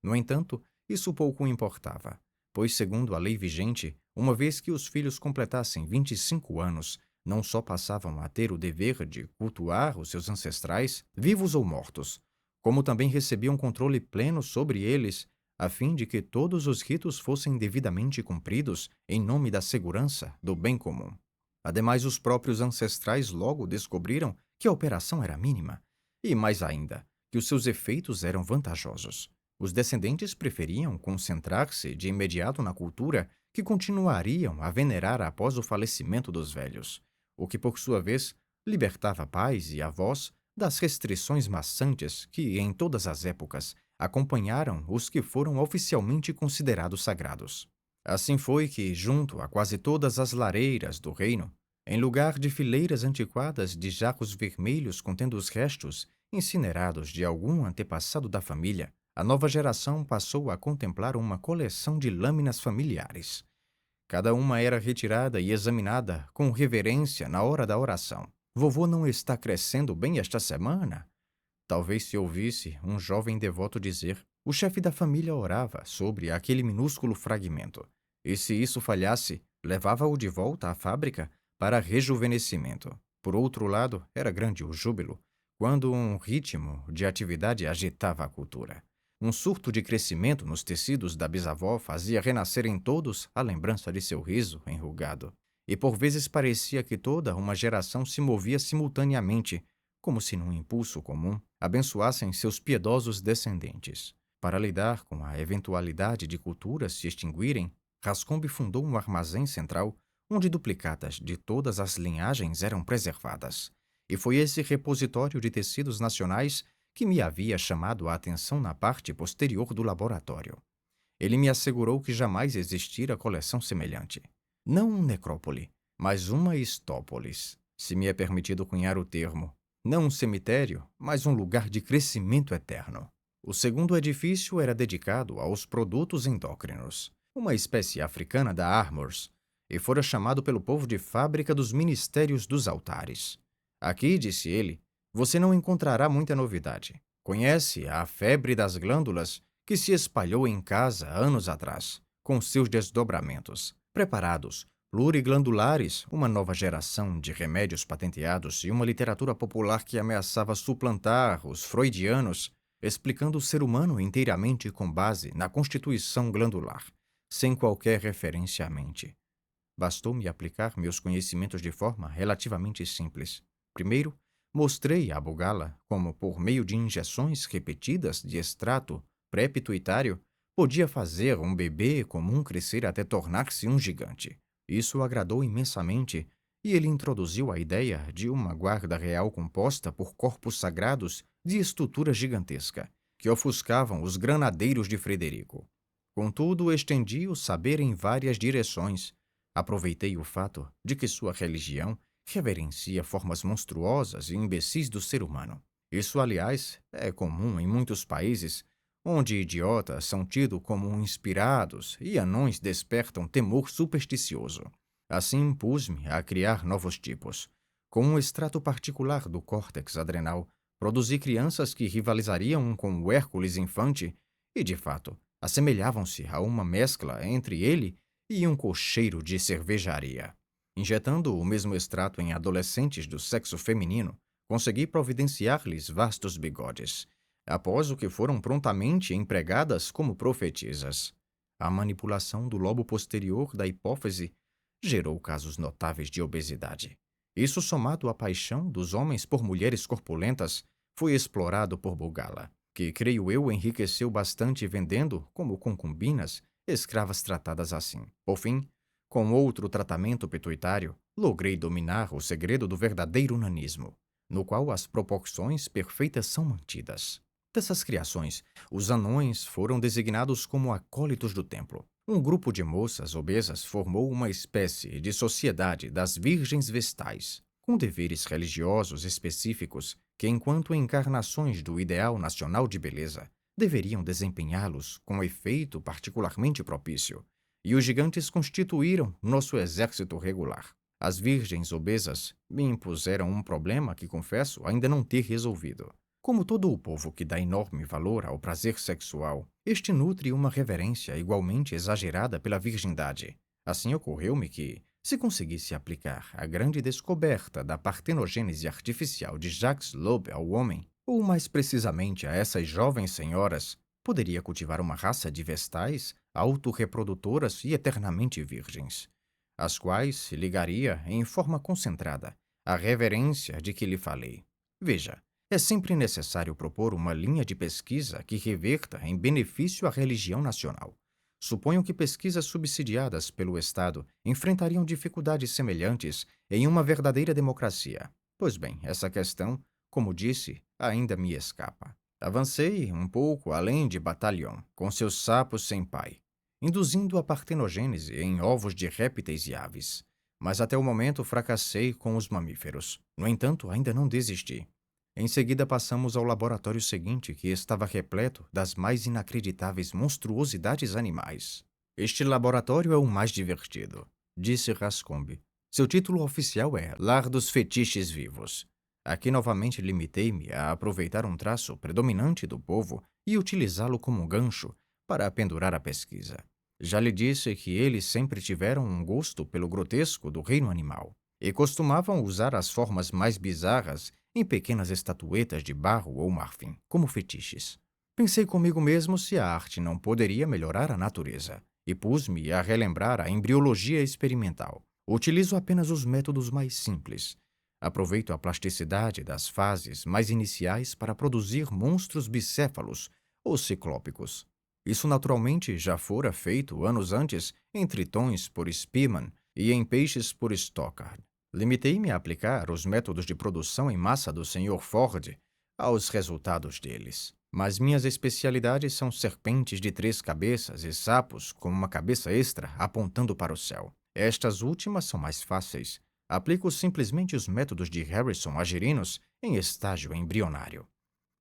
No entanto, isso pouco importava, pois, segundo a lei vigente, uma vez que os filhos completassem 25 anos, não só passavam a ter o dever de cultuar os seus ancestrais, vivos ou mortos, como também recebiam controle pleno sobre eles, a fim de que todos os ritos fossem devidamente cumpridos em nome da segurança do bem comum. Ademais, os próprios ancestrais logo descobriram que a operação era mínima e, mais ainda, que os seus efeitos eram vantajosos. Os descendentes preferiam concentrar-se de imediato na cultura que continuariam a venerar após o falecimento dos velhos, o que, por sua vez, libertava pais e avós das restrições maçantes que, em todas as épocas, acompanharam os que foram oficialmente considerados sagrados. Assim foi que, junto a quase todas as lareiras do reino, em lugar de fileiras antiquadas de jacos vermelhos contendo os restos incinerados de algum antepassado da família, a nova geração passou a contemplar uma coleção de lâminas familiares. Cada uma era retirada e examinada com reverência na hora da oração. Vovô não está crescendo bem esta semana? Talvez se ouvisse um jovem devoto dizer. O chefe da família orava sobre aquele minúsculo fragmento, e se isso falhasse, levava-o de volta à fábrica para rejuvenescimento. Por outro lado, era grande o júbilo quando um ritmo de atividade agitava a cultura. Um surto de crescimento nos tecidos da bisavó fazia renascer em todos a lembrança de seu riso enrugado. E por vezes parecia que toda uma geração se movia simultaneamente, como se num impulso comum abençoassem seus piedosos descendentes. Para lidar com a eventualidade de culturas se extinguirem, Rascombe fundou um armazém central onde duplicatas de todas as linhagens eram preservadas. E foi esse repositório de tecidos nacionais que me havia chamado a atenção na parte posterior do laboratório. Ele me assegurou que jamais existira coleção semelhante. Não um necrópole, mas uma estópolis, se me é permitido cunhar o termo. Não um cemitério, mas um lugar de crescimento eterno. O segundo edifício era dedicado aos produtos endócrinos, uma espécie africana da Armours, e fora chamado pelo povo de fábrica dos ministérios dos altares. Aqui, disse ele, você não encontrará muita novidade. Conhece a febre das glândulas que se espalhou em casa anos atrás, com seus desdobramentos, preparados, pluriglandulares, uma nova geração de remédios patenteados e uma literatura popular que ameaçava suplantar os freudianos, explicando o ser humano inteiramente com base na constituição glandular, sem qualquer referência à mente. Bastou-me aplicar meus conhecimentos de forma relativamente simples. Primeiro, mostrei a Bugala como, por meio de injeções repetidas de extrato pré-pituitário, podia fazer um bebê comum crescer até tornar-se um gigante. Isso o agradou imensamente e ele introduziu a ideia de uma guarda real composta por corpos sagrados de estrutura gigantesca, que ofuscavam os granadeiros de Frederico. Contudo, estendi o saber em várias direções. Aproveitei o fato de que sua religião reverencia formas monstruosas e imbecis do ser humano. Isso, aliás, é comum em muitos países, onde idiotas são tidos como inspirados e anões despertam temor supersticioso. Assim impus-me a criar novos tipos. Com um extrato particular do córtex adrenal, produzi crianças que rivalizariam com o Hércules infante e, de fato, assemelhavam-se a uma mescla entre ele e um cocheiro de cervejaria. Injetando o mesmo extrato em adolescentes do sexo feminino, consegui providenciar-lhes vastos bigodes, após o que foram prontamente empregadas como profetisas. A manipulação do lobo posterior da hipófise gerou casos notáveis de obesidade. Isso, somado à paixão dos homens por mulheres corpulentas, foi explorado por Bugala, que, creio eu, enriqueceu bastante vendendo, como concubinas, escravas tratadas assim. Por fim, com outro tratamento pituitário, logrei dominar o segredo do verdadeiro nanismo, no qual as proporções perfeitas são mantidas. Dessas criações, os anões foram designados como acólitos do templo. Um grupo de moças obesas formou uma espécie de sociedade das virgens vestais, com deveres religiosos específicos que, enquanto encarnações do ideal nacional de beleza, deveriam desempenhá-los com efeito particularmente propício, e os gigantes constituíram nosso exército regular. As virgens obesas me impuseram um problema que, confesso, ainda não ter resolvido. Como todo o povo que dá enorme valor ao prazer sexual, este nutre uma reverência igualmente exagerada pela virgindade. Assim ocorreu-me que, se conseguisse aplicar a grande descoberta da partenogênese artificial de Jacques Loeb ao homem, ou mais precisamente a essas jovens senhoras, poderia cultivar uma raça de vestais autorreprodutoras e eternamente virgens, às quais se ligaria em forma concentrada a reverência de que lhe falei. Veja, É sempre necessário propor uma linha de pesquisa que reverta em benefício à religião nacional. Suponho que pesquisas subsidiadas pelo Estado enfrentariam dificuldades semelhantes em uma verdadeira democracia. Pois bem, essa questão, como disse, ainda me escapa. Avancei um pouco além de Batalhão, com seus sapos sem pai, induzindo a partenogênese em ovos de répteis e aves. Mas até o momento fracassei com os mamíferos. No entanto, ainda não desisti. Em seguida, passamos ao laboratório seguinte, que estava repleto das mais inacreditáveis monstruosidades animais. Este laboratório é o mais divertido, disse Rascombe. Seu título oficial é Lar dos Fetiches Vivos. Aqui novamente limitei-me a aproveitar um traço predominante do povo e utilizá-lo como gancho para pendurar a pesquisa. Já lhe disse que eles sempre tiveram um gosto pelo grotesco do reino animal e costumavam usar as formas mais bizarras em pequenas estatuetas de barro ou marfim, como fetiches. Pensei comigo mesmo se a arte não poderia melhorar a natureza, e pus-me a relembrar a embriologia experimental. Utilizo apenas os métodos mais simples. Aproveito a plasticidade das fases mais iniciais para produzir monstros bicéfalos ou ciclópicos. Isso naturalmente já fora feito anos antes em tritões por Spearman e em peixes por Stockard. Limitei-me a aplicar os métodos de produção em massa do Sr. Ford aos resultados deles. Mas minhas especialidades são serpentes de 3 cabeças e sapos com uma cabeça extra apontando para o céu. Estas últimas são mais fáceis. Aplico simplesmente os métodos de Harrison Agerinos em estágio embrionário.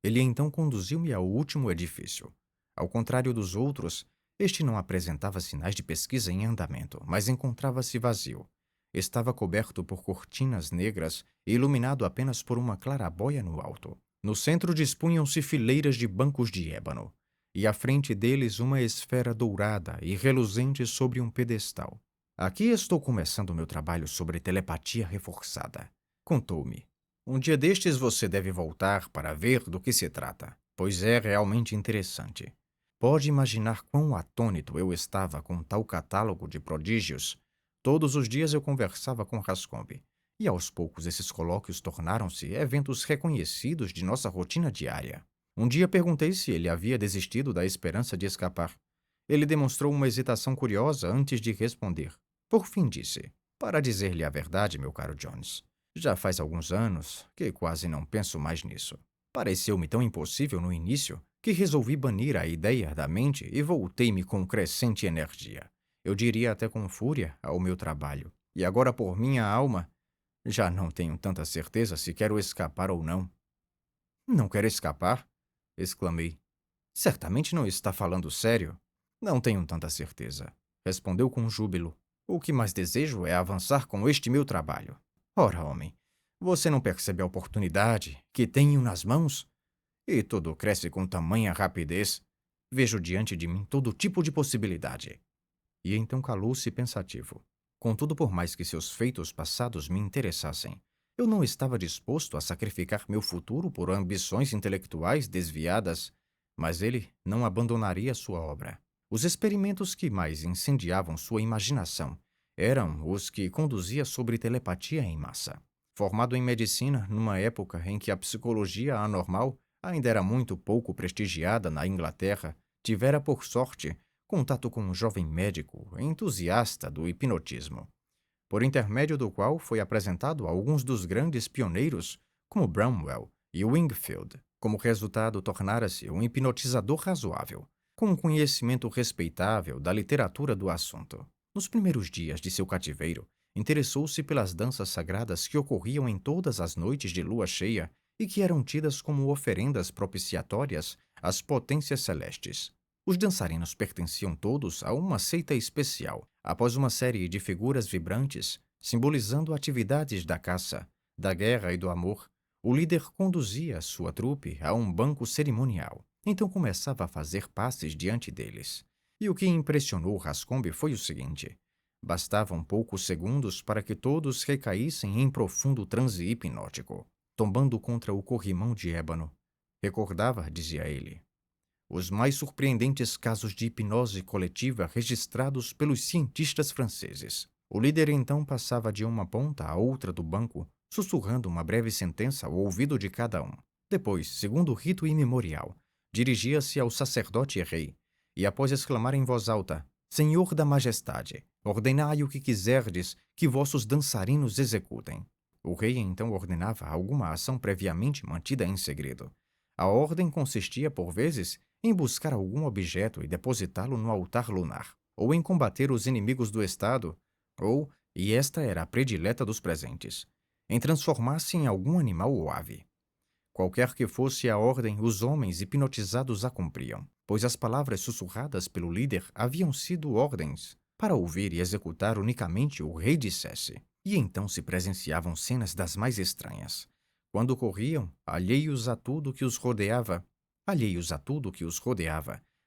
Ele então conduziu-me ao último edifício. Ao contrário dos outros, este não apresentava sinais de pesquisa em andamento, mas encontrava-se vazio. Estava coberto por cortinas negras e iluminado apenas por uma clarabóia no alto. No centro dispunham-se fileiras de bancos de ébano, e à frente deles uma esfera dourada e reluzente sobre um pedestal. Aqui estou começando meu trabalho sobre telepatia reforçada, contou-me. Um dia destes você deve voltar para ver do que se trata, pois é realmente interessante. Pode imaginar quão atônito eu estava com tal catálogo de prodígios. Todos os dias eu conversava com Rascombe, e aos poucos esses colóquios tornaram-se eventos reconhecidos de nossa rotina diária. Um dia perguntei se ele havia desistido da esperança de escapar. Ele demonstrou uma hesitação curiosa antes de responder. Por fim disse: Para dizer-lhe a verdade, meu caro Jones, já faz alguns anos que quase não penso mais nisso. Pareceu-me tão impossível no início que resolvi banir a ideia da mente e voltei-me com crescente energia. Eu diria até com fúria ao meu trabalho. E agora, por minha alma, já não tenho tanta certeza se quero escapar ou não. Não quero escapar? Exclamei. Certamente não está falando sério. Não tenho tanta certeza, respondeu com júbilo. O que mais desejo é avançar com este meu trabalho. Ora, homem, você não percebe a oportunidade que tenho nas mãos? E tudo cresce com tamanha rapidez. Vejo diante de mim todo tipo de possibilidade. E então calou-se pensativo. Contudo, por mais que seus feitos passados me interessassem, eu não estava disposto a sacrificar meu futuro por ambições intelectuais desviadas, mas ele não abandonaria sua obra. Os experimentos que mais incendiavam sua imaginação eram os que conduzia sobre telepatia em massa. Formado em medicina numa época em que a psicologia anormal ainda era muito pouco prestigiada na Inglaterra, tivera, por sorte, contato com um jovem médico entusiasta do hipnotismo, por intermédio do qual foi apresentado a alguns dos grandes pioneiros, como Bramwell e Wingfield. Como resultado, tornara-se um hipnotizador razoável, com um conhecimento respeitável da literatura do assunto. Nos primeiros dias de seu cativeiro, interessou-se pelas danças sagradas que ocorriam em todas as noites de lua cheia e que eram tidas como oferendas propiciatórias às potências celestes. Os dançarinos pertenciam todos a uma seita especial. Após uma série de figuras vibrantes, simbolizando atividades da caça, da guerra e do amor, o líder conduzia sua trupe a um banco cerimonial. Então começava a fazer passes diante deles. E o que impressionou Rascombe foi o seguinte: bastavam poucos segundos para que todos recaíssem em profundo transe hipnótico, tombando contra o corrimão de ébano. Recordava, dizia ele, os mais surpreendentes casos de hipnose coletiva registrados pelos cientistas franceses. O líder então passava de uma ponta à outra do banco, sussurrando uma breve sentença ao ouvido de cada um. Depois, segundo o rito imemorial, dirigia-se ao sacerdote e rei, e após exclamar em voz alta: Senhor da Majestade, ordenai o que quiserdes que vossos dançarinos executem. O rei então ordenava alguma ação previamente mantida em segredo. A ordem consistia, por vezes, em buscar algum objeto e depositá-lo no altar lunar, ou em combater os inimigos do Estado, ou, e esta era a predileta dos presentes, em transformar-se em algum animal ou ave. Qualquer que fosse a ordem, os homens hipnotizados a cumpriam, pois as palavras sussurradas pelo líder haviam sido ordens para ouvir e executar unicamente o rei dissesse. E então se presenciavam cenas das mais estranhas. Quando corriam, alheios a tudo que os rodeava,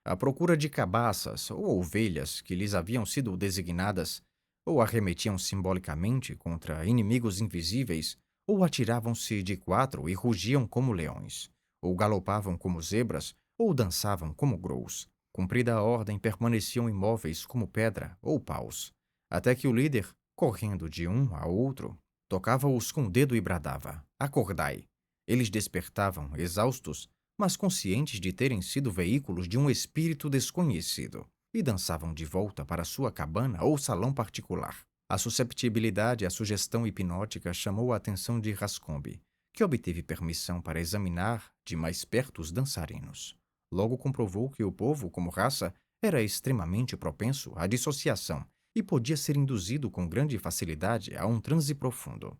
à procura de cabaças ou ovelhas que lhes haviam sido designadas, ou arremetiam simbolicamente contra inimigos invisíveis, ou atiravam-se de quatro e rugiam como leões, ou galopavam como zebras, ou dançavam como grous. Cumprida a ordem, permaneciam imóveis como pedra ou paus, até que o líder, correndo de um a outro, tocava-os com o dedo e bradava: Acordai! Eles despertavam, exaustos, mas conscientes de terem sido veículos de um espírito desconhecido, e dançavam de volta para sua cabana ou salão particular. A susceptibilidade à sugestão hipnótica chamou a atenção de Rascombe, que obteve permissão para examinar de mais perto os dançarinos. Logo comprovou que o povo, como raça, era extremamente propenso à dissociação e podia ser induzido com grande facilidade a um transe profundo.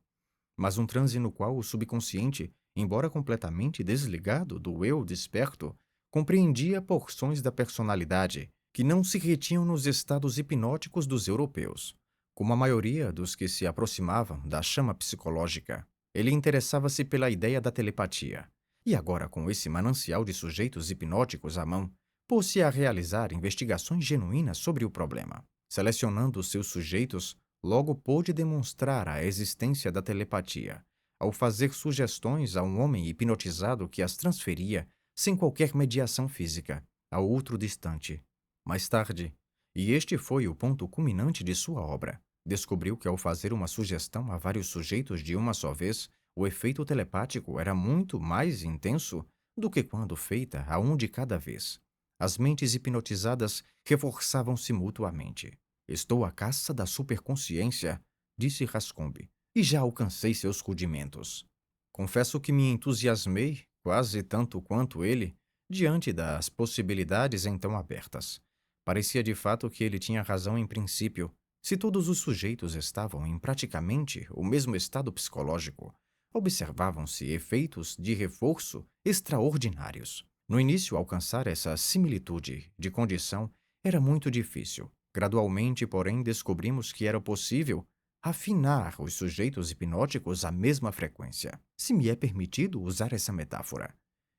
Mas um transe no qual o subconsciente, embora completamente desligado do eu desperto, compreendia porções da personalidade que não se retinham nos estados hipnóticos dos europeus. Como a maioria dos que se aproximavam da chama psicológica, ele interessava-se pela ideia da telepatia. E agora, com esse manancial de sujeitos hipnóticos à mão, pôs-se a realizar investigações genuínas sobre o problema. Selecionando seus sujeitos, logo pôde demonstrar a existência da telepatia, ao fazer sugestões a um homem hipnotizado que as transferia, sem qualquer mediação física, a outro distante. Mais tarde, e este foi o ponto culminante de sua obra, descobriu que ao fazer uma sugestão a vários sujeitos de uma só vez, o efeito telepático era muito mais intenso do que quando feita a um de cada vez. As mentes hipnotizadas reforçavam-se mutuamente. Estou à caça da superconsciência, disse Rascombe, e já alcancei seus rudimentos. Confesso que me entusiasmei, quase tanto quanto ele, diante das possibilidades então abertas. Parecia de fato que ele tinha razão em princípio. Se todos os sujeitos estavam em praticamente o mesmo estado psicológico, observavam-se efeitos de reforço extraordinários. No início, alcançar essa similitude de condição era muito difícil. Gradualmente, porém, descobrimos que era possível afinar os sujeitos hipnóticos à mesma frequência, se me é permitido usar essa metáfora.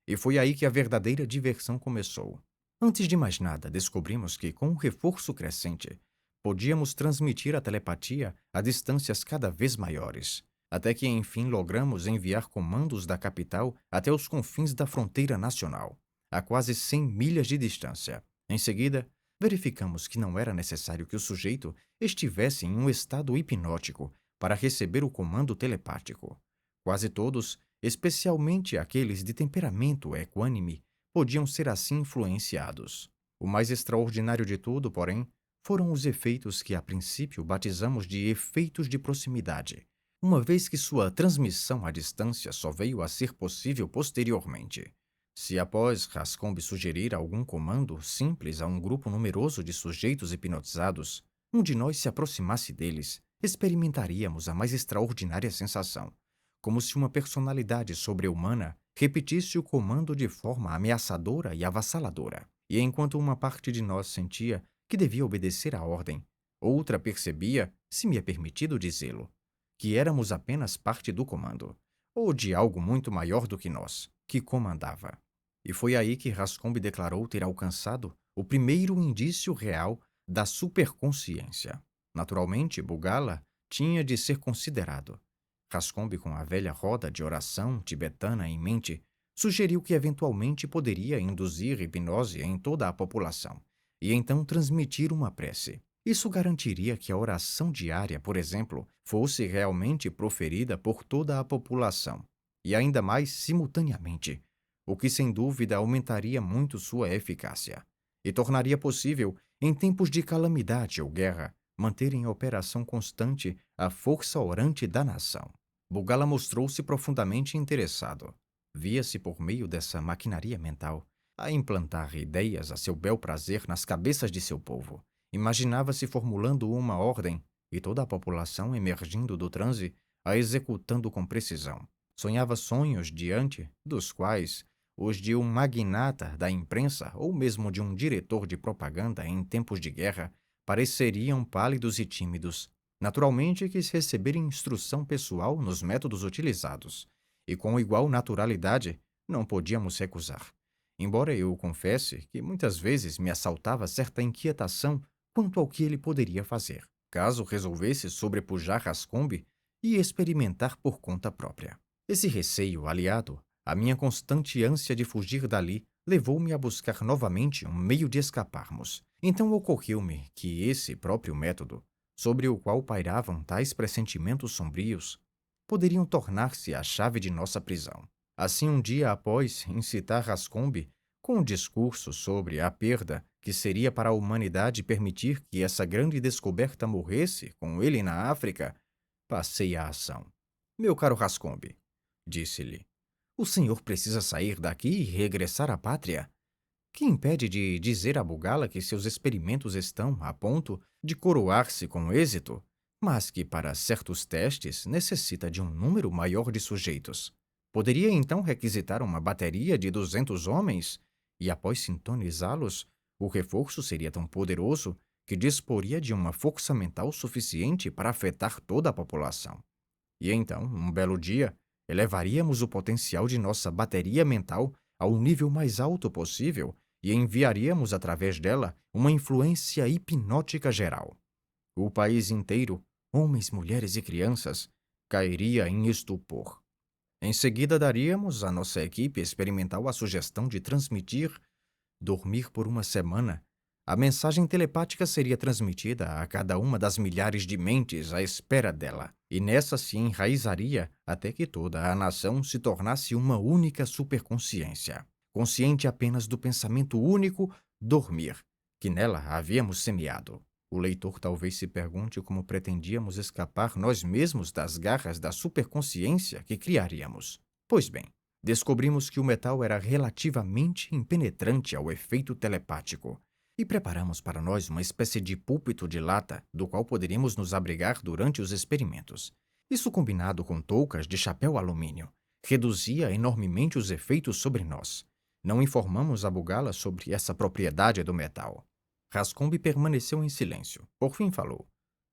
E foi aí que a verdadeira diversão começou. Antes de mais nada, descobrimos que, com um reforço crescente, podíamos transmitir a telepatia a distâncias cada vez maiores, até que enfim logramos enviar comandos da capital até os confins da fronteira nacional, a quase 100 milhas de distância. Em seguida, verificamos que não era necessário que o sujeito estivesse em um estado hipnótico para receber o comando telepático. Quase todos, especialmente aqueles de temperamento equânime, podiam ser assim influenciados. O mais extraordinário de tudo, porém, foram os efeitos que a princípio batizamos de efeitos de proximidade, uma vez que sua transmissão à distância só veio a ser possível posteriormente. Se após Rascombe sugerir algum comando simples a um grupo numeroso de sujeitos hipnotizados, um de nós se aproximasse deles, experimentaríamos a mais extraordinária sensação, como se uma personalidade sobre-humana repetisse o comando de forma ameaçadora e avassaladora. E enquanto uma parte de nós sentia que devia obedecer à ordem, outra percebia, se me é permitido dizê-lo, que éramos apenas parte do comando, ou de algo muito maior do que nós, que comandava. E foi aí que Rascombe declarou ter alcançado o primeiro indício real da superconsciência. Naturalmente, Bugala tinha de ser considerado. Rascombe, com a velha roda de oração tibetana em mente, sugeriu que eventualmente poderia induzir hipnose em toda a população e então transmitir uma prece. Isso garantiria que a oração diária, por exemplo, fosse realmente proferida por toda a população. e ainda mais simultaneamente, o que sem dúvida aumentaria muito sua eficácia e tornaria possível, em tempos de calamidade ou guerra, manter em operação constante a força orante da nação. Bugala mostrou-se profundamente interessado. Via-se por meio dessa maquinaria mental a implantar ideias a seu bel prazer nas cabeças de seu povo. Imaginava-se formulando uma ordem e toda a população emergindo do transe a executando com precisão. Sonhava sonhos diante dos quais os de um magnata da imprensa ou mesmo de um diretor de propaganda em tempos de guerra pareceriam pálidos e tímidos. Naturalmente quis receber instrução pessoal nos métodos utilizados, e com igual naturalidade não podíamos recusar. Embora eu confesse que muitas vezes me assaltava certa inquietação quanto ao que ele poderia fazer, caso resolvesse sobrepujar Rascombe e experimentar por conta própria. Esse receio, aliado à minha constante ânsia de fugir dali, levou-me a buscar novamente um meio de escaparmos. Então ocorreu-me que esse próprio método, sobre o qual pairavam tais pressentimentos sombrios, poderiam tornar-se a chave de nossa prisão. Assim, um dia após incitar Rascombe com um discurso sobre a perda que seria para a humanidade permitir que essa grande descoberta morresse com ele na África, passei à ação. Meu caro Rascombe, disse-lhe, o senhor precisa sair daqui e regressar à pátria. Que impede de dizer a Bugala que seus experimentos estão a ponto de coroar-se com êxito, mas que para certos testes necessita de um número maior de sujeitos? Poderia então requisitar uma bateria de 200 homens e, após sintonizá-los, o reforço seria tão poderoso que disporia de uma força mental suficiente para afetar toda a população. E então, um belo dia, elevaríamos o potencial de nossa bateria mental ao nível mais alto possível e enviaríamos através dela uma influência hipnótica geral. O país inteiro, homens, mulheres e crianças, cairia em estupor. Em seguida, daríamos à nossa equipe experimental a sugestão de dormir por uma semana. A mensagem telepática seria transmitida a cada uma das milhares de mentes à espera dela, e nessa se enraizaria até que toda a nação se tornasse uma única superconsciência, consciente apenas do pensamento único dormir, que nela havíamos semeado. O leitor talvez se pergunte como pretendíamos escapar nós mesmos das garras da superconsciência que criaríamos. Pois bem, descobrimos que o metal era relativamente impenetrante ao efeito telepático, e preparamos para nós uma espécie de púlpito de lata do qual poderíamos nos abrigar durante os experimentos. Isso, combinado com toucas de chapéu alumínio, reduzia enormemente os efeitos sobre nós. Não informamos a Bugala sobre essa propriedade do metal. Rascombe permaneceu em silêncio. Por fim falou.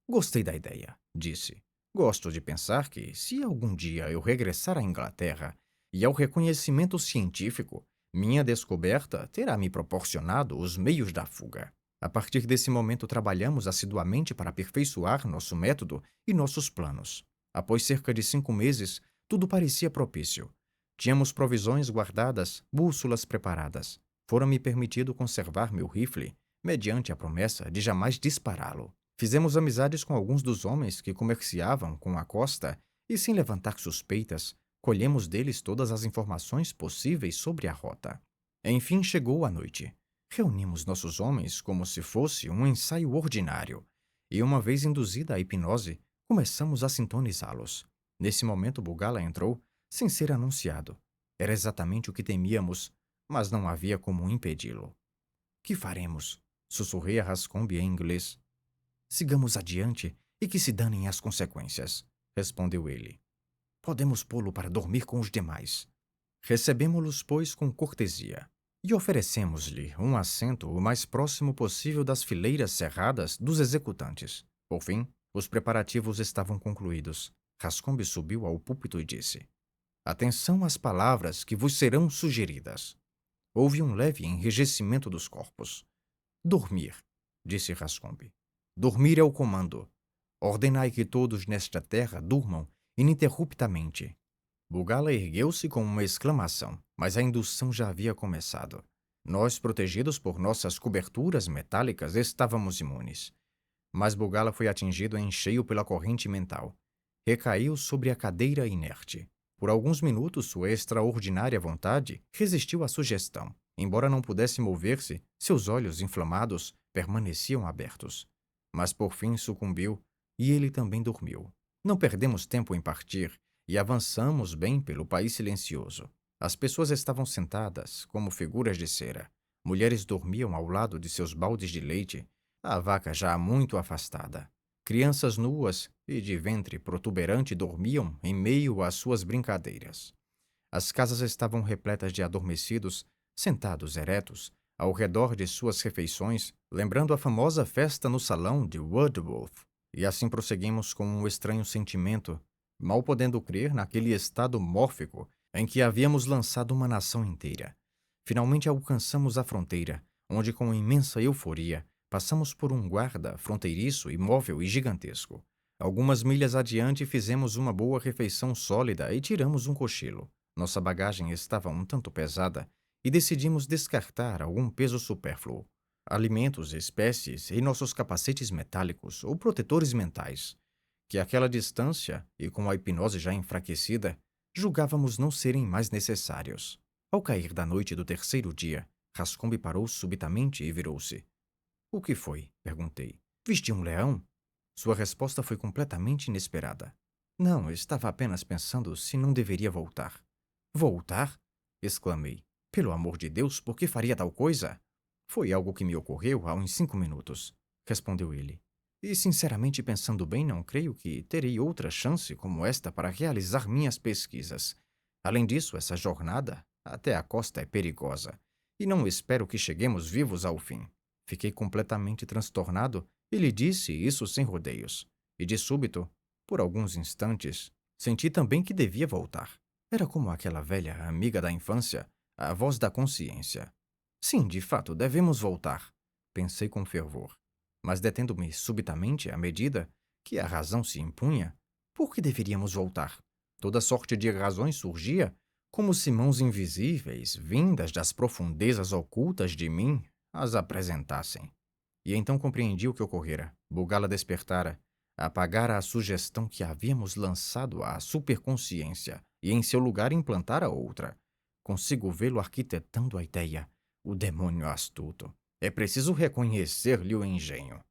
Gostei da ideia, disse. Gosto de pensar que, se algum dia eu regressar à Inglaterra e ao reconhecimento científico, minha descoberta terá me proporcionado os meios da fuga. A partir desse momento, trabalhamos assiduamente para aperfeiçoar nosso método e nossos planos. Após cerca de 5 meses, tudo parecia propício. Tínhamos provisões guardadas, bússolas preparadas. Fora-me permitido conservar meu rifle, mediante a promessa de jamais dispará-lo. Fizemos amizades com alguns dos homens que comerciavam com a costa e, sem levantar suspeitas, colhemos deles todas as informações possíveis sobre a rota. Enfim chegou a noite. Reunimos nossos homens como se fosse um ensaio ordinário, e uma vez induzida a hipnose, começamos a sintonizá-los. Nesse momento Bugala entrou, sem ser anunciado. Era exatamente o que temíamos, mas não havia como impedi-lo. Que faremos? Sussurrei a Rascombe em inglês. Sigamos adiante e que se danem as consequências, respondeu ele. Podemos pô-lo para dormir com os demais. Recebemo-los, pois, com cortesia, e oferecemos-lhe um assento o mais próximo possível das fileiras cerradas dos executantes. Por fim, os preparativos estavam concluídos. Rascombe subiu ao púlpito e disse: Atenção às palavras que vos serão sugeridas. Houve um leve enrijecimento dos corpos. Dormir, disse Rascombe. Dormir é o comando. Ordenai que todos nesta terra durmam ininterruptamente. Bugala ergueu-se com uma exclamação, mas a indução já havia começado. Nós, protegidos por nossas coberturas metálicas, estávamos imunes. Mas Bugala foi atingido em cheio pela corrente mental. Recaiu sobre a cadeira inerte. Por alguns minutos, sua extraordinária vontade resistiu à sugestão. Embora não pudesse mover-se, seus olhos inflamados permaneciam abertos. Mas por fim sucumbiu e ele também dormiu. Não perdemos tempo em partir e avançamos bem pelo país silencioso. As pessoas estavam sentadas, como figuras de cera. Mulheres dormiam ao lado de seus baldes de leite, a vaca já muito afastada. Crianças nuas e de ventre protuberante dormiam em meio às suas brincadeiras. As casas estavam repletas de adormecidos, sentados eretos, ao redor de suas refeições, lembrando a famosa festa no salão de Woodwolf. E assim prosseguimos com um estranho sentimento, mal podendo crer naquele estado mórfico em que havíamos lançado uma nação inteira. Finalmente alcançamos a fronteira, onde com imensa euforia passamos por um guarda fronteiriço, imóvel e gigantesco. Algumas milhas adiante fizemos uma boa refeição sólida e tiramos um cochilo. Nossa bagagem estava um tanto pesada e decidimos descartar algum peso supérfluo. Alimentos, espécies e nossos capacetes metálicos ou protetores mentais, que àquela distância e com a hipnose já enfraquecida, julgávamos não serem mais necessários. Ao cair da noite do terceiro dia, Rascombe parou subitamente e virou-se. O que foi? Perguntei. Viste um leão? Sua resposta foi completamente inesperada. Não, estava apenas pensando se não deveria voltar. Voltar? Exclamei. Pelo amor de Deus, por que faria tal coisa? Foi algo que me ocorreu há uns 5 minutos, respondeu ele. E, sinceramente, pensando bem, não creio que terei outra chance como esta para realizar minhas pesquisas. Além disso, essa jornada até a costa é perigosa, e não espero que cheguemos vivos ao fim. Fiquei completamente transtornado e lhe disse isso sem rodeios. E de súbito, por alguns instantes, senti também que devia voltar. Era como aquela velha amiga da infância, a voz da consciência. Sim, de fato, devemos voltar, pensei com fervor. Mas detendo-me subitamente à medida que a razão se impunha, por que deveríamos voltar? Toda sorte de razões surgia, como se mãos invisíveis, vindas das profundezas ocultas de mim, as apresentassem. E então compreendi o que ocorrera. Bugala despertara, apagara a sugestão que havíamos lançado à superconsciência e em seu lugar implantara outra. Consigo vê-lo arquitetando a ideia, o demônio astuto. É preciso reconhecer-lhe o engenho.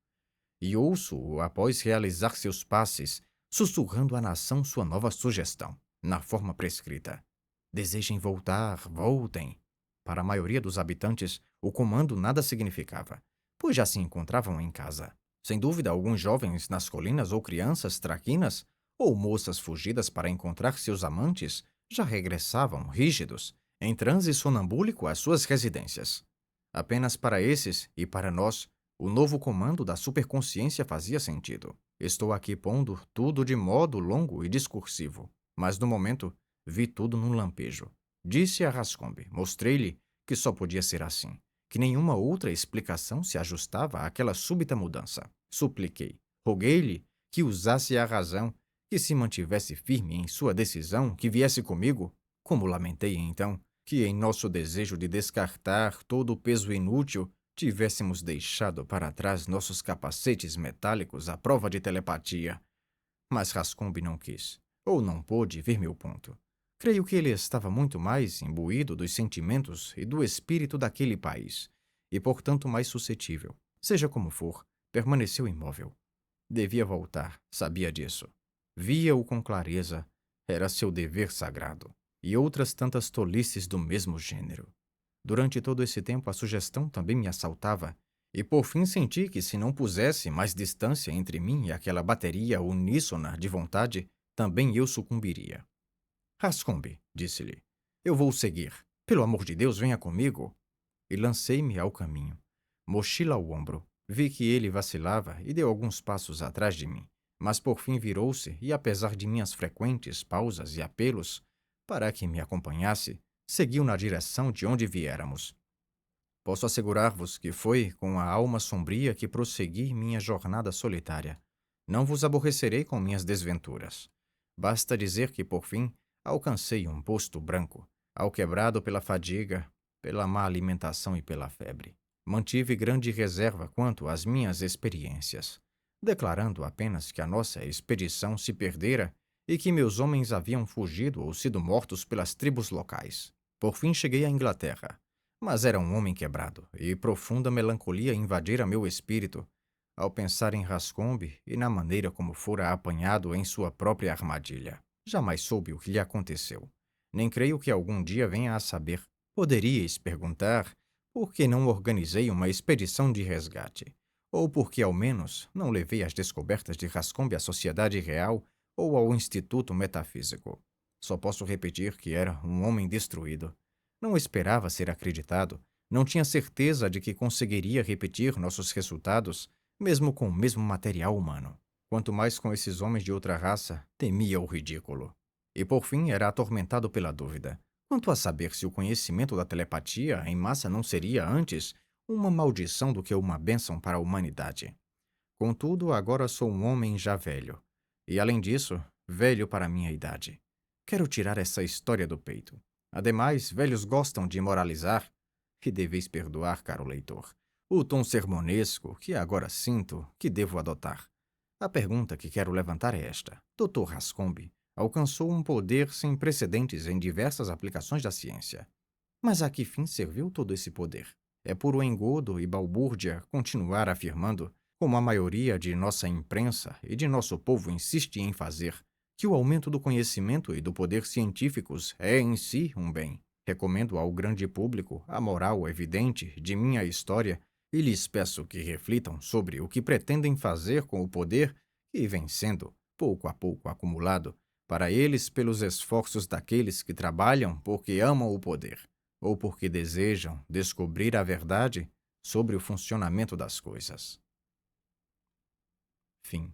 E ouço-o, após realizar seus passes, sussurrando à nação sua nova sugestão, na forma prescrita. Desejem voltar, voltem. Para a maioria dos habitantes, o comando nada significava, pois já se encontravam em casa. Sem dúvida, alguns jovens nas colinas ou crianças traquinas, ou moças fugidas para encontrar seus amantes, já regressavam, rígidos, em transe sonambúlico às suas residências. Apenas para esses e para nós, o novo comando da superconsciência fazia sentido. Estou aqui pondo tudo de modo longo e discursivo, mas no momento vi tudo num lampejo. Disse a Rascombe, mostrei-lhe que só podia ser assim, que nenhuma outra explicação se ajustava àquela súbita mudança. Supliquei, roguei-lhe que usasse a razão, que se mantivesse firme em sua decisão, que viesse comigo. Como lamentei então que em nosso desejo de descartar todo o peso inútil, tivéssemos deixado para trás nossos capacetes metálicos à prova de telepatia. Mas Rascombe não quis, ou não pôde ver meu ponto. Creio que ele estava muito mais imbuído dos sentimentos e do espírito daquele país, e portanto mais suscetível. Seja como for, permaneceu imóvel. Devia voltar, sabia disso. Via-o com clareza, era seu dever sagrado. E outras tantas tolices do mesmo gênero. Durante todo esse tempo a sugestão também me assaltava, e por fim senti que se não pusesse mais distância entre mim e aquela bateria uníssona de vontade, também eu sucumbiria. Rascombe, disse-lhe, eu vou seguir. Pelo amor de Deus, venha comigo. E lancei-me ao caminho. Mochila ao ombro. Vi que ele vacilava e deu alguns passos atrás de mim, mas por fim virou-se e, apesar de minhas frequentes pausas e apelos para que me acompanhasse, seguiu na direção de onde viéramos. Posso assegurar-vos que foi com a alma sombria que prossegui minha jornada solitária. Não vos aborrecerei com minhas desventuras. Basta dizer que, por fim, alcancei um posto branco, alquebrado pela fadiga, pela má alimentação e pela febre. Mantive grande reserva quanto às minhas experiências, declarando apenas que a nossa expedição se perdera e que meus homens haviam fugido ou sido mortos pelas tribos locais. Por fim cheguei à Inglaterra, mas era um homem quebrado, e profunda melancolia invadira meu espírito ao pensar em Rascombe e na maneira como fora apanhado em sua própria armadilha. Jamais soube o que lhe aconteceu, nem creio que algum dia venha a saber. Poderíeis perguntar por que não organizei uma expedição de resgate, ou por que, ao menos, não levei as descobertas de Rascombe à sociedade real ou ao Instituto Metafísico. Só posso repetir que era um homem destruído. Não esperava ser acreditado, não tinha certeza de que conseguiria repetir nossos resultados, mesmo com o mesmo material humano. Quanto mais com esses homens de outra raça, temia o ridículo. E por fim era atormentado pela dúvida, quanto a saber se o conhecimento da telepatia em massa não seria antes uma maldição do que uma bênção para a humanidade. Contudo, agora sou um homem já velho. E, além disso, velho para minha idade. Quero tirar essa história do peito. Ademais, velhos gostam de moralizar. E deveis perdoar, caro leitor, o tom sermonesco que agora sinto que devo adotar. A pergunta que quero levantar é esta. Dr. Rascombe alcançou um poder sem precedentes em diversas aplicações da ciência. Mas a que fim serviu todo esse poder? É puro engodo e balbúrdia continuar afirmando, como a maioria de nossa imprensa e de nosso povo insiste em fazer, que o aumento do conhecimento e do poder científicos é em si um bem. Recomendo ao grande público a moral evidente de minha história e lhes peço que reflitam sobre o que pretendem fazer com o poder que vem sendo, pouco a pouco, acumulado para eles pelos esforços daqueles que trabalham porque amam o poder ou porque desejam descobrir a verdade sobre o funcionamento das coisas. Fim.